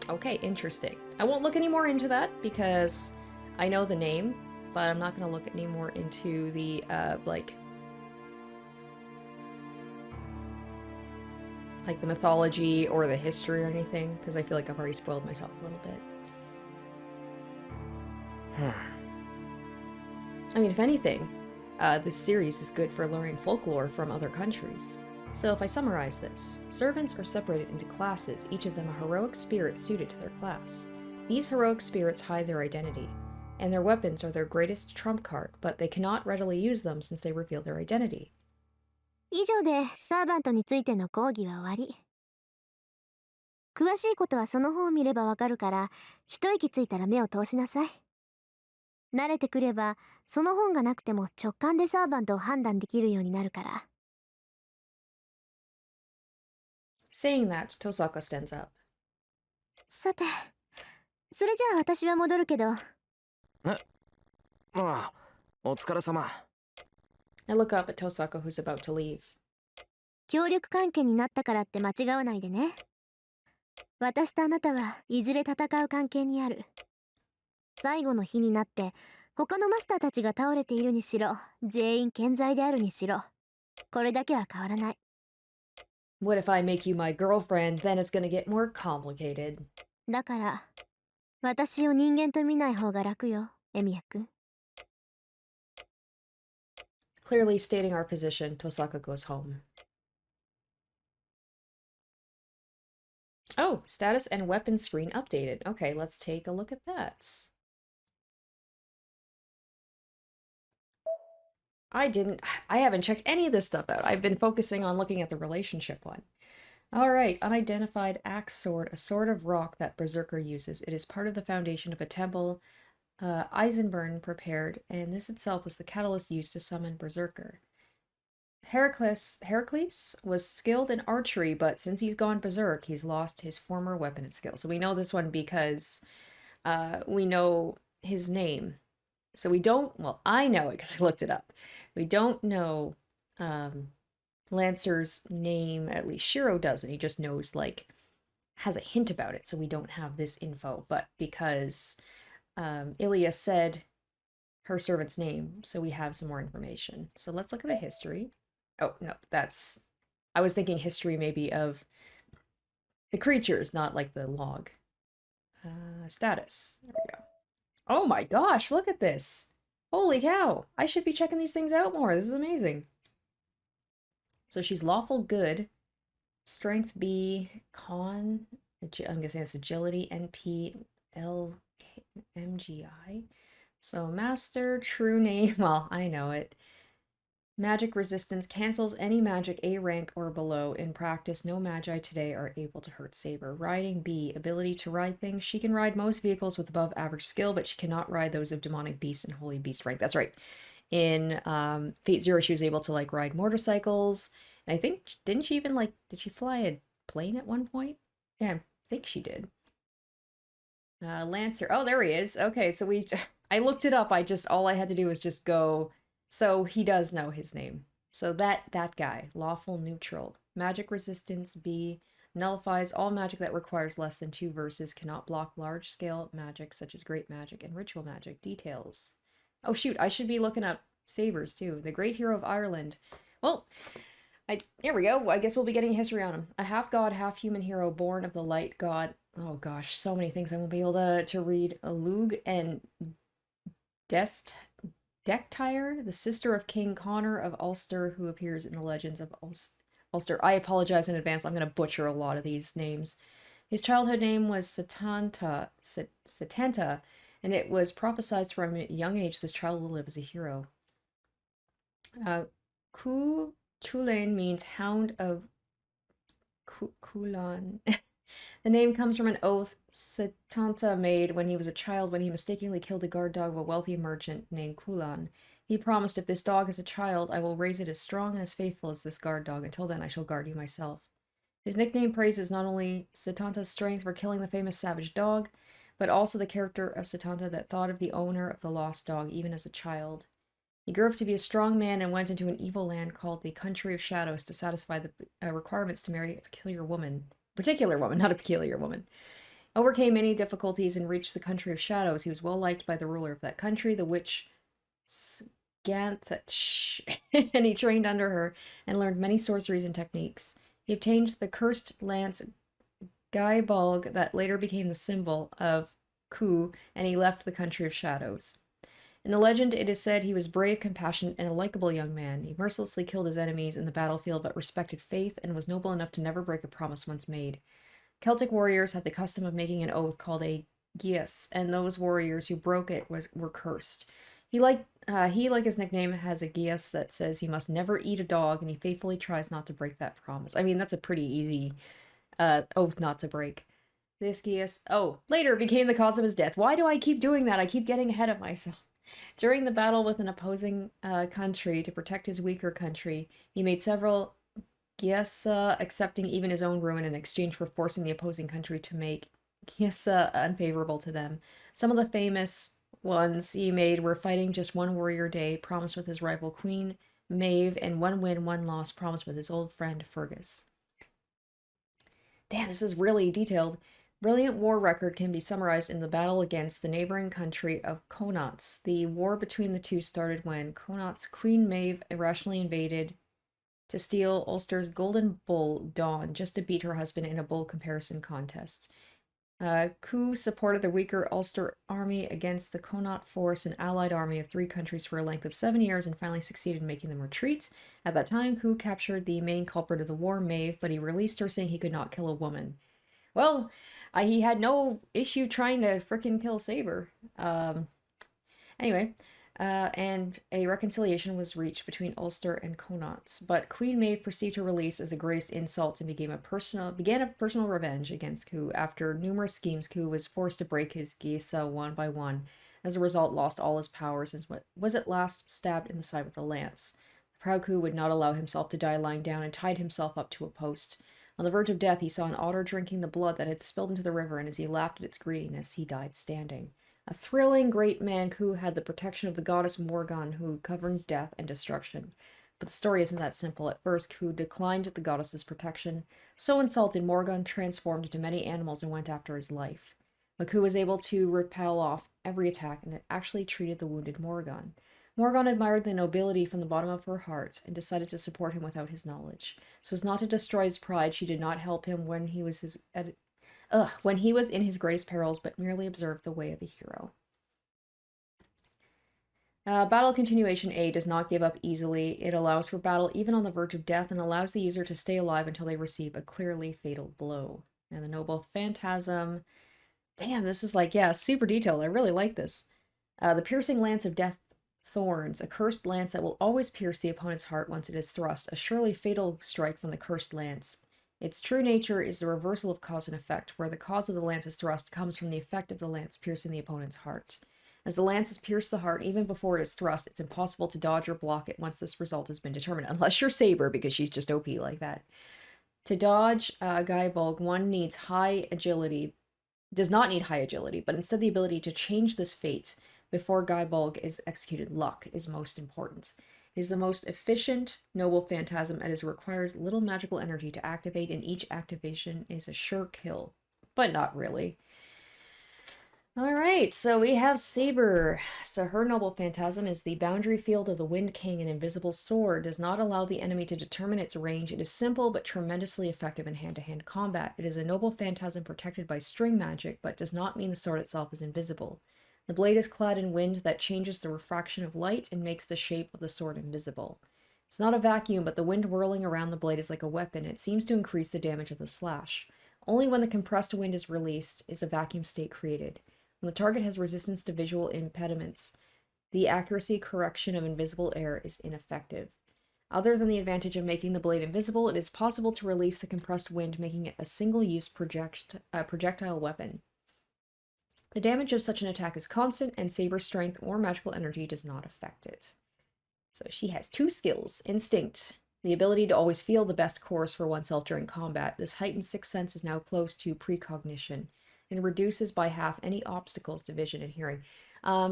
Okay, interesting. I won't look any more into that because I know the name, but I'm not going to look any more into the like the mythology or the history or anything, because I feel like I've already spoiled myself a little bit. I mean, if anything, this series is good for learning folklore from other countries. So if I summarize this, servants are separated into classes, each of them a heroic spirit suited to their class. These heroic spirits hide their identity, and their weapons are their greatest trump card, but they cannot readily use them since they reveal their identity. 以上でサーバントについての講義は終わり。詳しいことはその本を見ればわかるから、一息ついたら目を通しなさい。慣れてくれば、その本がなくても直感でサーバントを判断できるようになるから。Saying that, Tosaka stands up. さて、それじゃあ私は戻るけど。ああ、お疲れ様。I look up at Tosaka, who's about to leave. 協力関係になったからって間違わないでね。私とあなたはいずれ戦う関係にある。最後の日になって他のマスターたちが倒れているにしろ、全員健在であるにしろ、これだけは変わらない。What if I make you my girlfriend? Then it's gonna get more complicated. だから、私を人間と見ない方が楽よ、エミヤ君。Clearly stating our position, Tosaka goes home. Oh, status and weapon screen updated. Okay, let's take a look at that. I haven't checked any of this stuff out. I've been focusing on looking at the relationship one. Alright, unidentified axe sword, a sword of rock that Berserker uses. It is part of the foundation of a temple Eisenburn prepared, and this itself was the catalyst used to summon Berserker. Heracles was skilled in archery, but since he's gone berserk, he's lost his former weapon and skill. So we know this one because we know his name. So we don't, well, I know it because I looked it up. We don't know Lancer's name, at least Shirou doesn't. He just knows, like, has a hint about it, so we don't have this info. But because Ilya said her servant's name, so we have some more information. So let's look at the history. Oh, no, that's... I was thinking history maybe of the creatures, not like the log. Status. There we go. Oh my gosh, look at this! Holy cow! I should be checking these things out more. This is amazing. So she's lawful good. Strength B, con... I'm guessing that's agility, NP, L, MGI. So master, true name, well, I know it. Magic resistance cancels any magic A rank or below. In practice, no magi today are able to hurt Saber. Riding B, ability to ride things. She can ride most vehicles with above average skill, but she cannot ride those of demonic beast and holy beast rank. That's right. In Fate Zero, she was able to like ride motorcycles. And I think, didn't she even like, did she fly a plane at one point? Yeah, I think she did. Lancer. Oh, there he is. Okay, so I looked it up. All I had to do was just go. So he does know his name. So that guy, lawful neutral. Magic resistance B, nullifies all magic that requires less than 2 verses, cannot block large scale magic such as great magic and ritual magic. Details. Oh shoot, I should be looking up Sabers too. The great hero of Ireland. Well, here we go. I guess we'll be getting history on him. A half-god, half-human hero born of the light god. Oh gosh, so many things I won't be able to read. A Lug and Dectyre, the sister of King Connor of Ulster, who appears in the legends of Ulster. I apologize in advance. I'm going to butcher a lot of these names. His childhood name was Setanta, and it was prophesied from a young age this child will live as a hero. Chulain means hound of Kulan. The name comes from an oath Setanta made when he was a child when he mistakenly killed a guard dog of a wealthy merchant named Kulan. He promised, if this dog is a child, I will raise it as strong and as faithful as this guard dog. Until then, I shall guard you myself. His nickname praises not only Setanta's strength for killing the famous savage dog, but also the character of Setanta that thought of the owner of the lost dog even as a child. He grew up to be a strong man and went into an evil land called the Country of Shadows to satisfy the requirements to marry a particular woman, not a peculiar woman. Overcame many difficulties and reached the Country of Shadows. He was well liked by the ruler of that country, the witch Sganthach, and he trained under her and learned many sorceries and techniques. He obtained the cursed lance Gaibolg that later became the symbol of Ku, and he left the Country of Shadows. In the legend, it is said he was brave, compassionate, and a likable young man. He mercilessly killed his enemies in the battlefield, but respected faith and was noble enough to never break a promise once made. Celtic warriors had the custom of making an oath called a gias, and those warriors who broke it were cursed. He, like his nickname, has a gias that says he must never eat a dog, and he faithfully tries not to break that promise. I mean, that's a pretty easy oath not to break. This gias, later became the cause of his death. Why do I keep doing that? I keep getting ahead of myself. During the battle with an opposing country to protect his weaker country, he made several Giesa, accepting even his own ruin in exchange for forcing the opposing country to make Giesa unfavorable to them. Some of the famous ones he made were fighting just one warrior day, promised with his rival Queen Maeve, and one win, one loss, promised with his old friend Fergus. Damn, this is really detailed. Brilliant war record can be summarized in the battle against the neighboring country of Connaughts. The war between the two started when Connaughts' Queen Maeve irrationally invaded to steal Ulster's golden bull, Dawn, just to beat her husband in a bull comparison contest. Ku supported the weaker Ulster army against the Connaught force, an allied army of 3 countries, for a length of 7 years, and finally succeeded in making them retreat. At that time, Ku captured the main culprit of the war, Maeve, but he released her, saying he could not kill a woman. Well, he had no issue trying to frickin' kill Saber. Anyway, and a reconciliation was reached between Ulster and Connaught, but Queen Maeve perceived her release as the greatest insult and began a personal revenge against Ku. After numerous schemes, Ku was forced to break his geasa one by one. As a result, lost all his powers and was at last stabbed in the side with a lance. The proud Ku would not allow himself to die lying down and tied himself up to a post. On the verge of death, he saw an otter drinking the blood that had spilled into the river, and as he laughed at its greediness, he died standing. A thrilling great man Ku had the protection of the goddess Morgan, who governed death and destruction. But the story isn't that simple. At first, Ku declined the goddess's protection. So insulted, Morgan transformed into many animals and went after his life. But Ku was able to repel off every attack and had actually treated the wounded Morgan. Morgan admired the nobility from the bottom of her heart and decided to support him without his knowledge. So as not to destroy his pride, she did not help him when he was in his greatest perils, but merely observed the way of a hero. Battle continuation A does not give up easily. It allows for battle even on the verge of death and allows the user to stay alive until they receive a clearly fatal blow. And the Noble Phantasm. Damn, this is like, yeah, super detailed. I really like this. The Piercing Lance of Death Thorns, a cursed lance that will always pierce the opponent's heart once it is thrust. A surely fatal strike from the cursed lance. Its true nature is the reversal of cause and effect, where the cause of the lance's thrust comes from the effect of the lance piercing the opponent's heart. As the lance has pierced the heart even before it is thrust, it's impossible to dodge or block it once this result has been determined, unless you're Saber, because she's just OP like that. To dodge Gaibulg, one needs high agility, does not need high agility, but instead the ability to change this fate before Gaibulg is executed. Luck is most important. It is the most efficient Noble Phantasm as it requires little magical energy to activate, and each activation is a sure kill. But not really. Alright, so we have Saber. So her Noble Phantasm is the boundary field of the Wind King. An invisible sword does not allow the enemy to determine its range. It is simple but tremendously effective in hand-to-hand combat. It is a Noble Phantasm protected by string magic, but does not mean the sword itself is invisible. The blade is clad in wind that changes the refraction of light and makes the shape of the sword invisible. It's not a vacuum, but the wind whirling around the blade is like a weapon. It seems to increase the damage of the slash. Only when the compressed wind is released is a vacuum state created. When the target has resistance to visual impediments, the accuracy correction of invisible air is ineffective. Other than the advantage of making the blade invisible, it is possible to release the compressed wind, making it a single-use projectile weapon. The damage of such an attack is constant, and Saber's strength or magical energy does not affect it. So she has 2 skills. Instinct, the ability to always feel the best course for oneself during combat. This heightened sixth sense is now close to precognition, and reduces by half any obstacles to vision and hearing.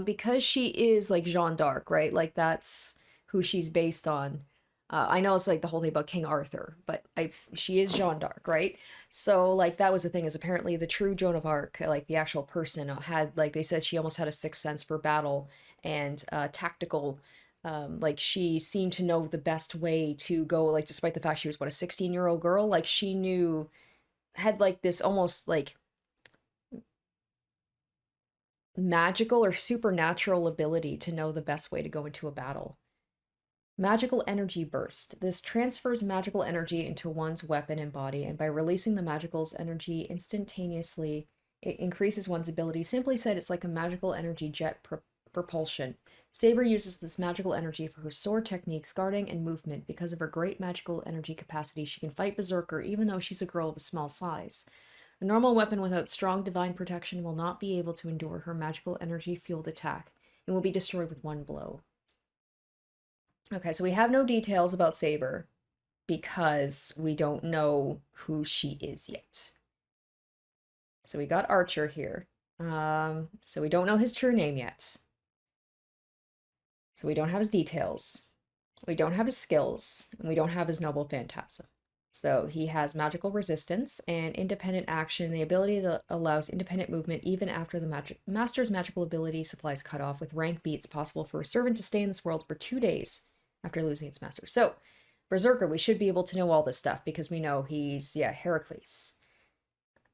Because she is like Jeanne d'Arc, right? Like that's who she's based on. I know it's like the whole thing about King Arthur, but she is Jeanne d'Arc, right? So like that was the thing, is apparently the true Joan of Arc, like the actual person, had, like they said, she almost had a sixth sense for battle and tactical. Like she seemed to know the best way to go, like despite the fact she was, what, a 16-year-old girl, like she had like this almost like magical or supernatural ability to know the best way to go into a battle. Magical Energy Burst. This transfers magical energy into one's weapon and body, and by releasing the magical's energy instantaneously, it increases one's ability. Simply said, it's like a magical energy jet propulsion. Saber uses this magical energy for her sword techniques, guarding, and movement. Because of her great magical energy capacity, she can fight Berserker even though she's a girl of a small size. A normal weapon without strong divine protection will not be able to endure her magical energy-fueled attack, and will be destroyed with one blow. Okay, so we have no details about Saber, because we don't know who she is yet. So we got Archer here. So we don't know his true name yet. So we don't have his details. We don't have his skills, and we don't have his Noble Phantasm. So he has magical resistance and independent action, the ability that allows independent movement even after the master's magical ability supply is cut off. With rank B, it's possible for a servant to stay in this world for 2 days after losing its master. So Berserker, we should be able to know all this stuff because we know he's, yeah, Heracles.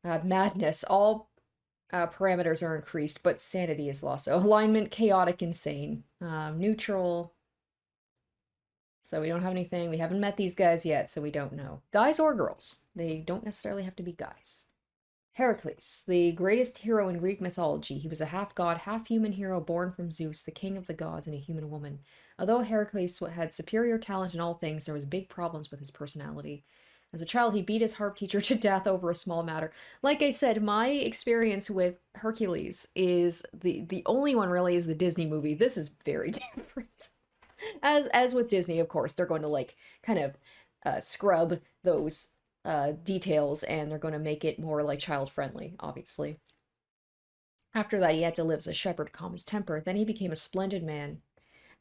Madness, all parameters are increased, but sanity is lost. So alignment, chaotic, insane. Neutral. So we don't have anything. We haven't met these guys yet, so we don't know. Guys or girls. They don't necessarily have to be guys. Heracles, the greatest hero in Greek mythology. He was a half-god, half-human hero born from Zeus, the king of the gods, and a human woman. Although Heracles had superior talent in all things, there was big problems with his personality. As a child, he beat his harp teacher to death over a small matter. Like I said, my experience with Hercules is the only one really is the Disney movie. This is very different. As with Disney, of course, they're going to like kind of scrub those details, and they're going to make it more like child friendly, obviously. After that, he had to live as a shepherd to calm his temper. Then he became a splendid man.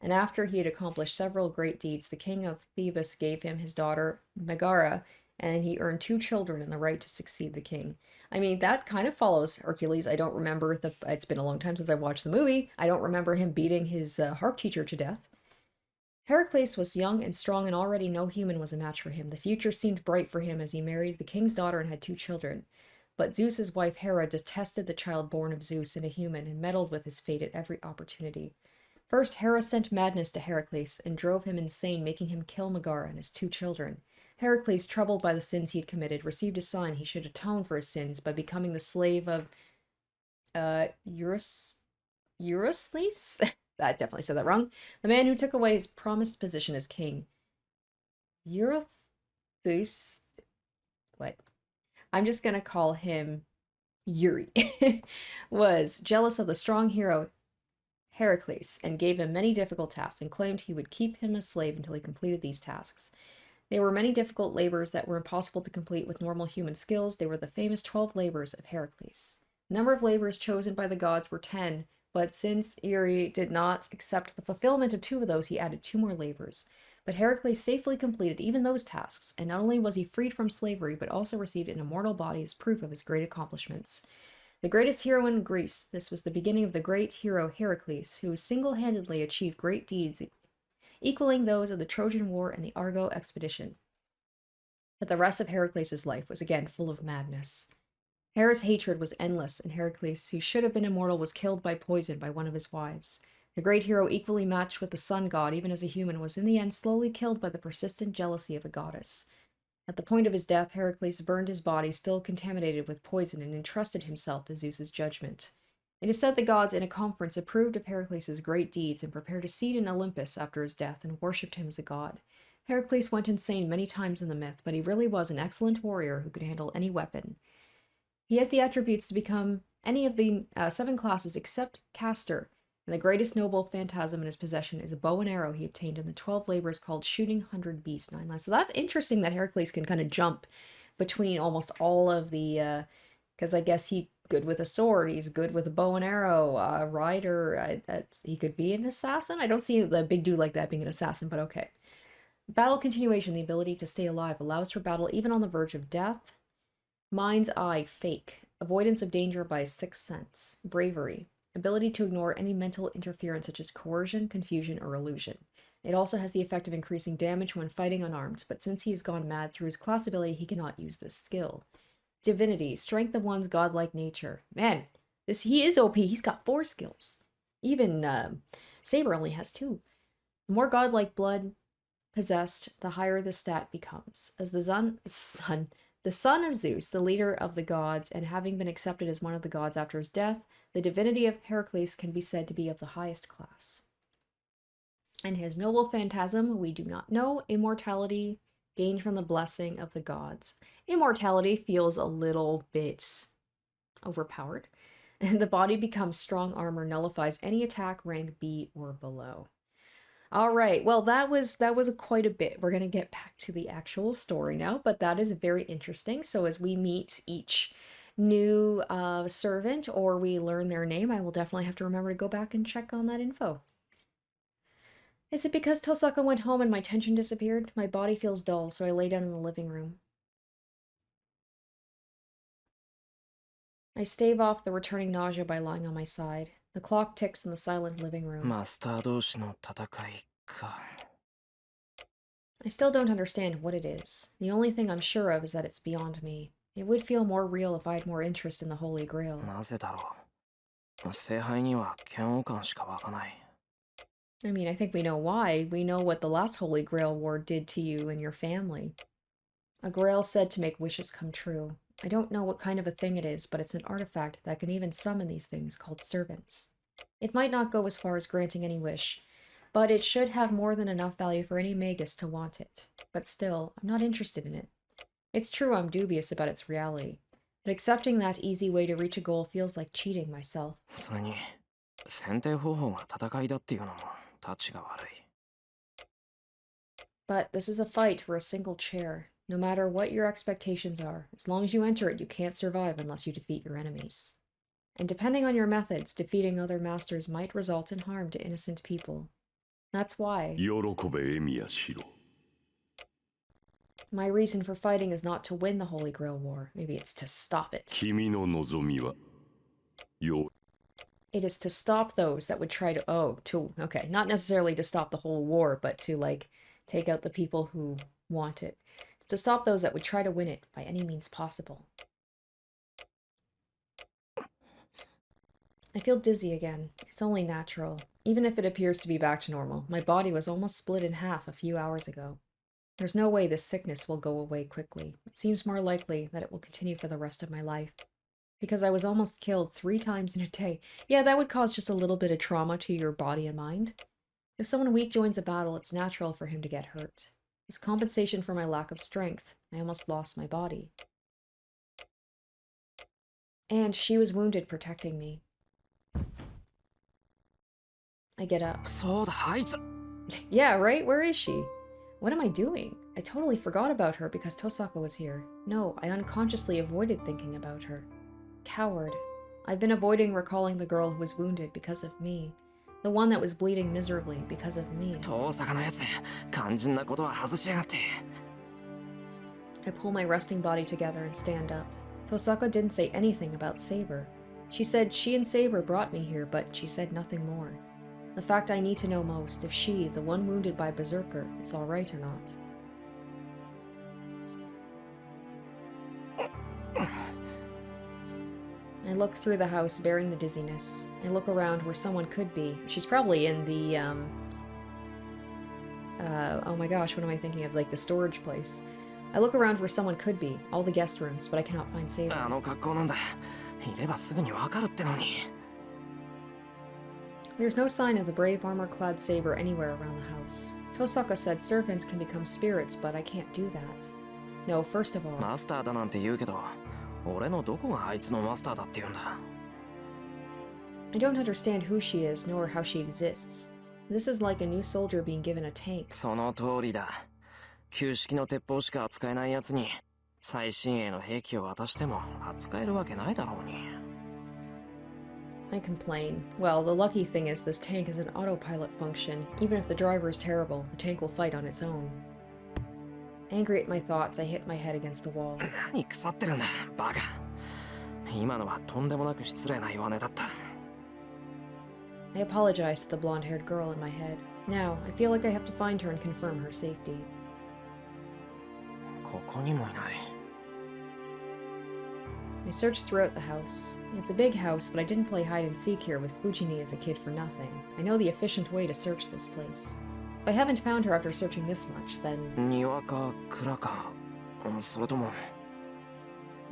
And after he had accomplished several great deeds, the king of Thebes gave him his daughter Megara, and he earned 2 children and the right to succeed the king. I mean, that kind of follows Hercules. I don't remember it's been a long time since I watched the movie. I don't remember him beating his harp teacher to death. Heracles was young and strong, and already no human was a match for him. The future seemed bright for him as he married the king's daughter and had 2 children. But Zeus's wife Hera detested the child born of Zeus and a human and meddled with his fate at every opportunity. First, Hera sent madness to Heracles and drove him insane, making him kill Megara and his 2 children. Heracles, troubled by the sins he had committed, received a sign he should atone for his sins by becoming the slave of Eurystheus? I definitely said that wrong. The man who took away his promised position as king. Eurystheus. What? I'm just gonna call him Yuri. Was jealous of the strong hero Heracles and gave him many difficult tasks and claimed he would keep him a slave until he completed these tasks. They were many difficult labors that were impossible to complete with normal human skills. They were the famous 12 labors of Heracles. The number of labors chosen by the gods were 10, but since Eri did not accept the fulfillment of 2 of those, he added 2 more labors. But Heracles safely completed even those tasks, and not only was he freed from slavery, but also received an immortal body as proof of his great accomplishments. The greatest hero in Greece, this was the beginning of the great hero Heracles, who single-handedly achieved great deeds, equaling those of the Trojan War and the Argo expedition. But the rest of Heracles' life was again full of madness. Hera's hatred was endless, and Heracles, who should have been immortal, was killed by poison by one of his wives. The great hero, equally matched with the sun god, even as a human, was in the end slowly killed by the persistent jealousy of a goddess. At the point of his death, Heracles burned his body, still contaminated with poison, and entrusted himself to Zeus's judgment. It is said the gods in a conference approved of Heracles' great deeds and prepared a seat in Olympus after his death and worshipped him as a god. Heracles went insane many times in the myth, but he really was an excellent warrior who could handle any weapon. He has the attributes to become any of the 7 classes except caster, and the greatest noble phantasm in his possession is a bow and arrow he obtained in the 12 labors called Shooting 100 Beasts 9 Lives. So that's interesting that Heracles can kind of jump between almost all of the, because I guess he's good with a sword, he's good with a bow and arrow, rider, he could be an assassin. I don't see the big dude like that being an assassin, but okay. Battle continuation, the ability to stay alive, allows for battle even on the verge of death. Mind's eye, fake. Avoidance of danger by sixth sense. Bravery. Ability to ignore any mental interference such as coercion, confusion, or illusion. It also has the effect of increasing damage when fighting unarmed, but since he has gone mad through his class ability, he cannot use this skill. Divinity. Strength of one's godlike nature. Man, he is OP. He's got 4 skills. Even Saber only has 2. The more godlike blood possessed, the higher the stat becomes. As the son of Zeus, the leader of the gods, and having been accepted as one of the gods after his death, the divinity of Heracles can be said to be of the highest class. And his noble phantasm, we do not know. Immortality, gained from the blessing of the gods. Immortality feels a little bit overpowered. And the body becomes strong armor, nullifies any attack rank B or below. All right, well, that was quite a bit. We're going to get back to the actual story now, but that is very interesting. So as we meet each new servant or we learn their name, I will definitely have to remember to go back and check on that info. Is it because Tosaka went home and my tension disappeared? My body feels dull, so I lay down in the living room. I stave off the returning nausea by lying on my side. The clock ticks in the silent living room. マスター同士の戦いか。I still don't understand what it is. The only thing I'm sure of is that it's beyond me. It would feel more real if I had more interest in the Holy Grail. なぜだろう。聖杯には嫌悪感しか湧かない。 I mean, I think we know why. We know what the last Holy Grail War did to you and your family. A grail said to make wishes come true. I don't know what kind of a thing it is, but it's an artifact that can even summon these things called servants. It might not go as far as granting any wish, but it should have more than enough value for any magus to want it. But still, I'm not interested in it. It's true I'm dubious about its reality, but accepting that easy way to reach a goal feels like cheating myself. それに、選定方法が戦いだっていうのもタチが悪い。 But this is a fight for a single chair. No matter what your expectations are, as long as you enter it, you can't survive unless you defeat your enemies. And depending on your methods, defeating other masters might result in harm to innocent people. That's why 喜べエミヤシロ。 my reason for fighting is not to win the Holy Grail War. Maybe it's to stop it. 君の望みはよ It is to stop those that would try to... Okay, not necessarily to stop the whole war, but to, like, take out the people who want it. It's to stop those that would try to win it by any means possible. I feel dizzy again. It's only natural. Even if it appears to be back to normal, my body was almost split in half a few hours ago. There's no way this sickness will go away quickly. It seems more likely that it will continue for the rest of my life. Because I was almost killed 3 times in a day. Yeah, that would cause just a little bit of trauma to your body and mind. If someone weak joins a battle, it's natural for him to get hurt. As compensation for my lack of strength, I almost lost my body. And she was wounded protecting me. I get up. そうだ、あいつ。 Yeah, right? Where is she? What am I doing? I totally forgot about her because Tosaka was here. No, I unconsciously avoided thinking about her. Coward. I've been avoiding recalling the girl who was wounded because of me. The one that was bleeding miserably because of me. 遠坂のやつ、肝心なことは外しやがって。 I pull my resting body together and stand up. Tosaka didn't say anything about Saber. She said she and Saber brought me here, but she said nothing more. The fact I need to know most, if she, the one wounded by Berserker, is alright or not. I look through the house, bearing the dizziness. I look around where someone could be. She's probably in the, oh my gosh, what am I thinking of? Like, the storage place. I look around where someone could be, all the guest rooms, but I cannot find Saber. あの格好なんだ。いればすぐにわかるってのに。 There's no sign of the brave armor-clad Saber anywhere around the house. Tosaka said servants can become spirits, but I can't do that. No, first of all... マスターだなんて言うけど、俺のどこがあいつのマスターだって言うんだ。 I don't understand who she is, nor how she exists. This is like a new soldier being given a tank. その通りだ。旧式の鉄砲しか扱えないやつに、最新鋭の兵器を渡しても扱えるわけないだろうに。 I complain. Well, the lucky thing is this tank is an autopilot function. Even if the driver is terrible, the tank will fight on its own. Angry at my thoughts, I hit my head against the wall. 何腐ってるんだ、バカ。今のはとんでもなく失礼な弱音だった。 I apologize to the blonde-haired girl in my head. Now, I feel like I have to find her and confirm her safety. ここにもいない。 I searched throughout the house. It's a big house, but I didn't play hide and seek here with Fujini as a kid for nothing. I know the efficient way to search this place. If I haven't found her after searching this much, then... 庭か蔵か、それとも。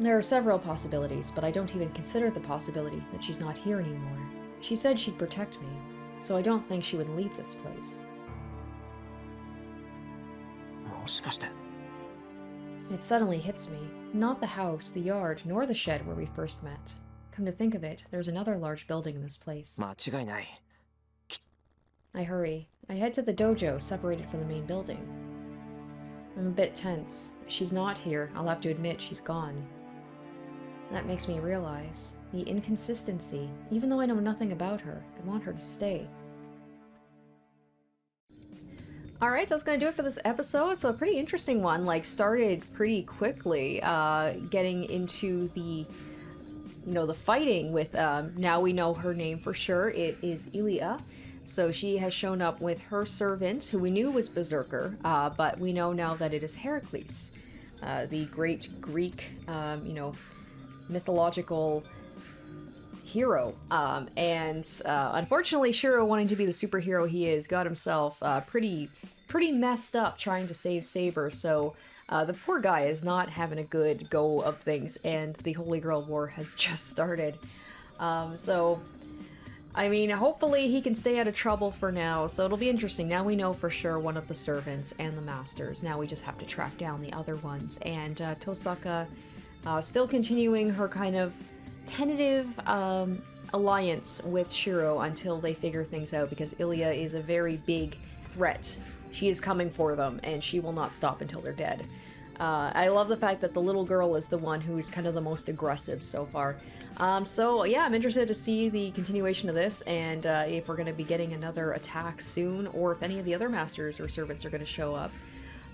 There are several possibilities, but I don't even consider the possibility that she's not here anymore. She said she'd protect me, so I don't think she would leave this place. もしかして。 It suddenly hits me. Not the house, the yard, nor the shed where we first met. Come to think of it, there's another large building in this place. 間違いない。 I hurry. I head to the dojo, separated from the main building. I'm a bit tense. If she's not here, I'll have to admit she's gone. That makes me realize the inconsistency. Even though I know nothing about her, I want her to stay. Alright, so that's going to do it for this episode. So a pretty interesting one, like, started pretty quickly, getting into the, you know, the fighting with, now we know her name for sure. It is Ilia. So she has shown up with her servant, who we knew was Berserker, but we know now that it is Heracles, the great Greek, mythological hero. Unfortunately, Shirou, wanting to be the superhero he is, got himself pretty messed up trying to save Saber. So the poor guy is not having a good go of things, and the Holy Grail War has just started. I mean, hopefully he can stay out of trouble for now, so it'll be interesting. Now we know for sure one of the servants and the masters. Now we just have to track down the other ones. And Tosaka still continuing her kind of tentative alliance with Shirou until they figure things out, because Ilya is a very big threat. She is coming for them, and she will not stop until they're dead. I love the fact that the little girl is the one who's kind of the most aggressive so far. So yeah, I'm interested to see the continuation of this, and if we're going to be getting another attack soon, or if any of the other masters or servants are going to show up.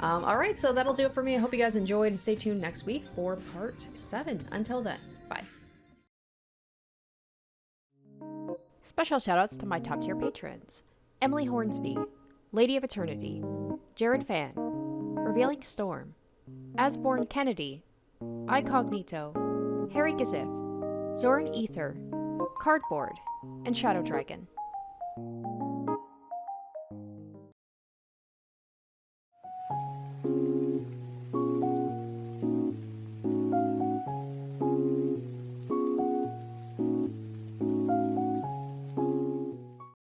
Alright, so that'll do it for me. I hope you guys enjoyed, and stay tuned next week for part 7. Until then, bye. Special shoutouts to my top tier patrons: Emily Hornsby, Lady of Eternity, Jared Fan, Revealing Storm, Asborn Kennedy, Icognito, Harry Gazif, Zoran Ether, Cardboard, and Shadow Dragon.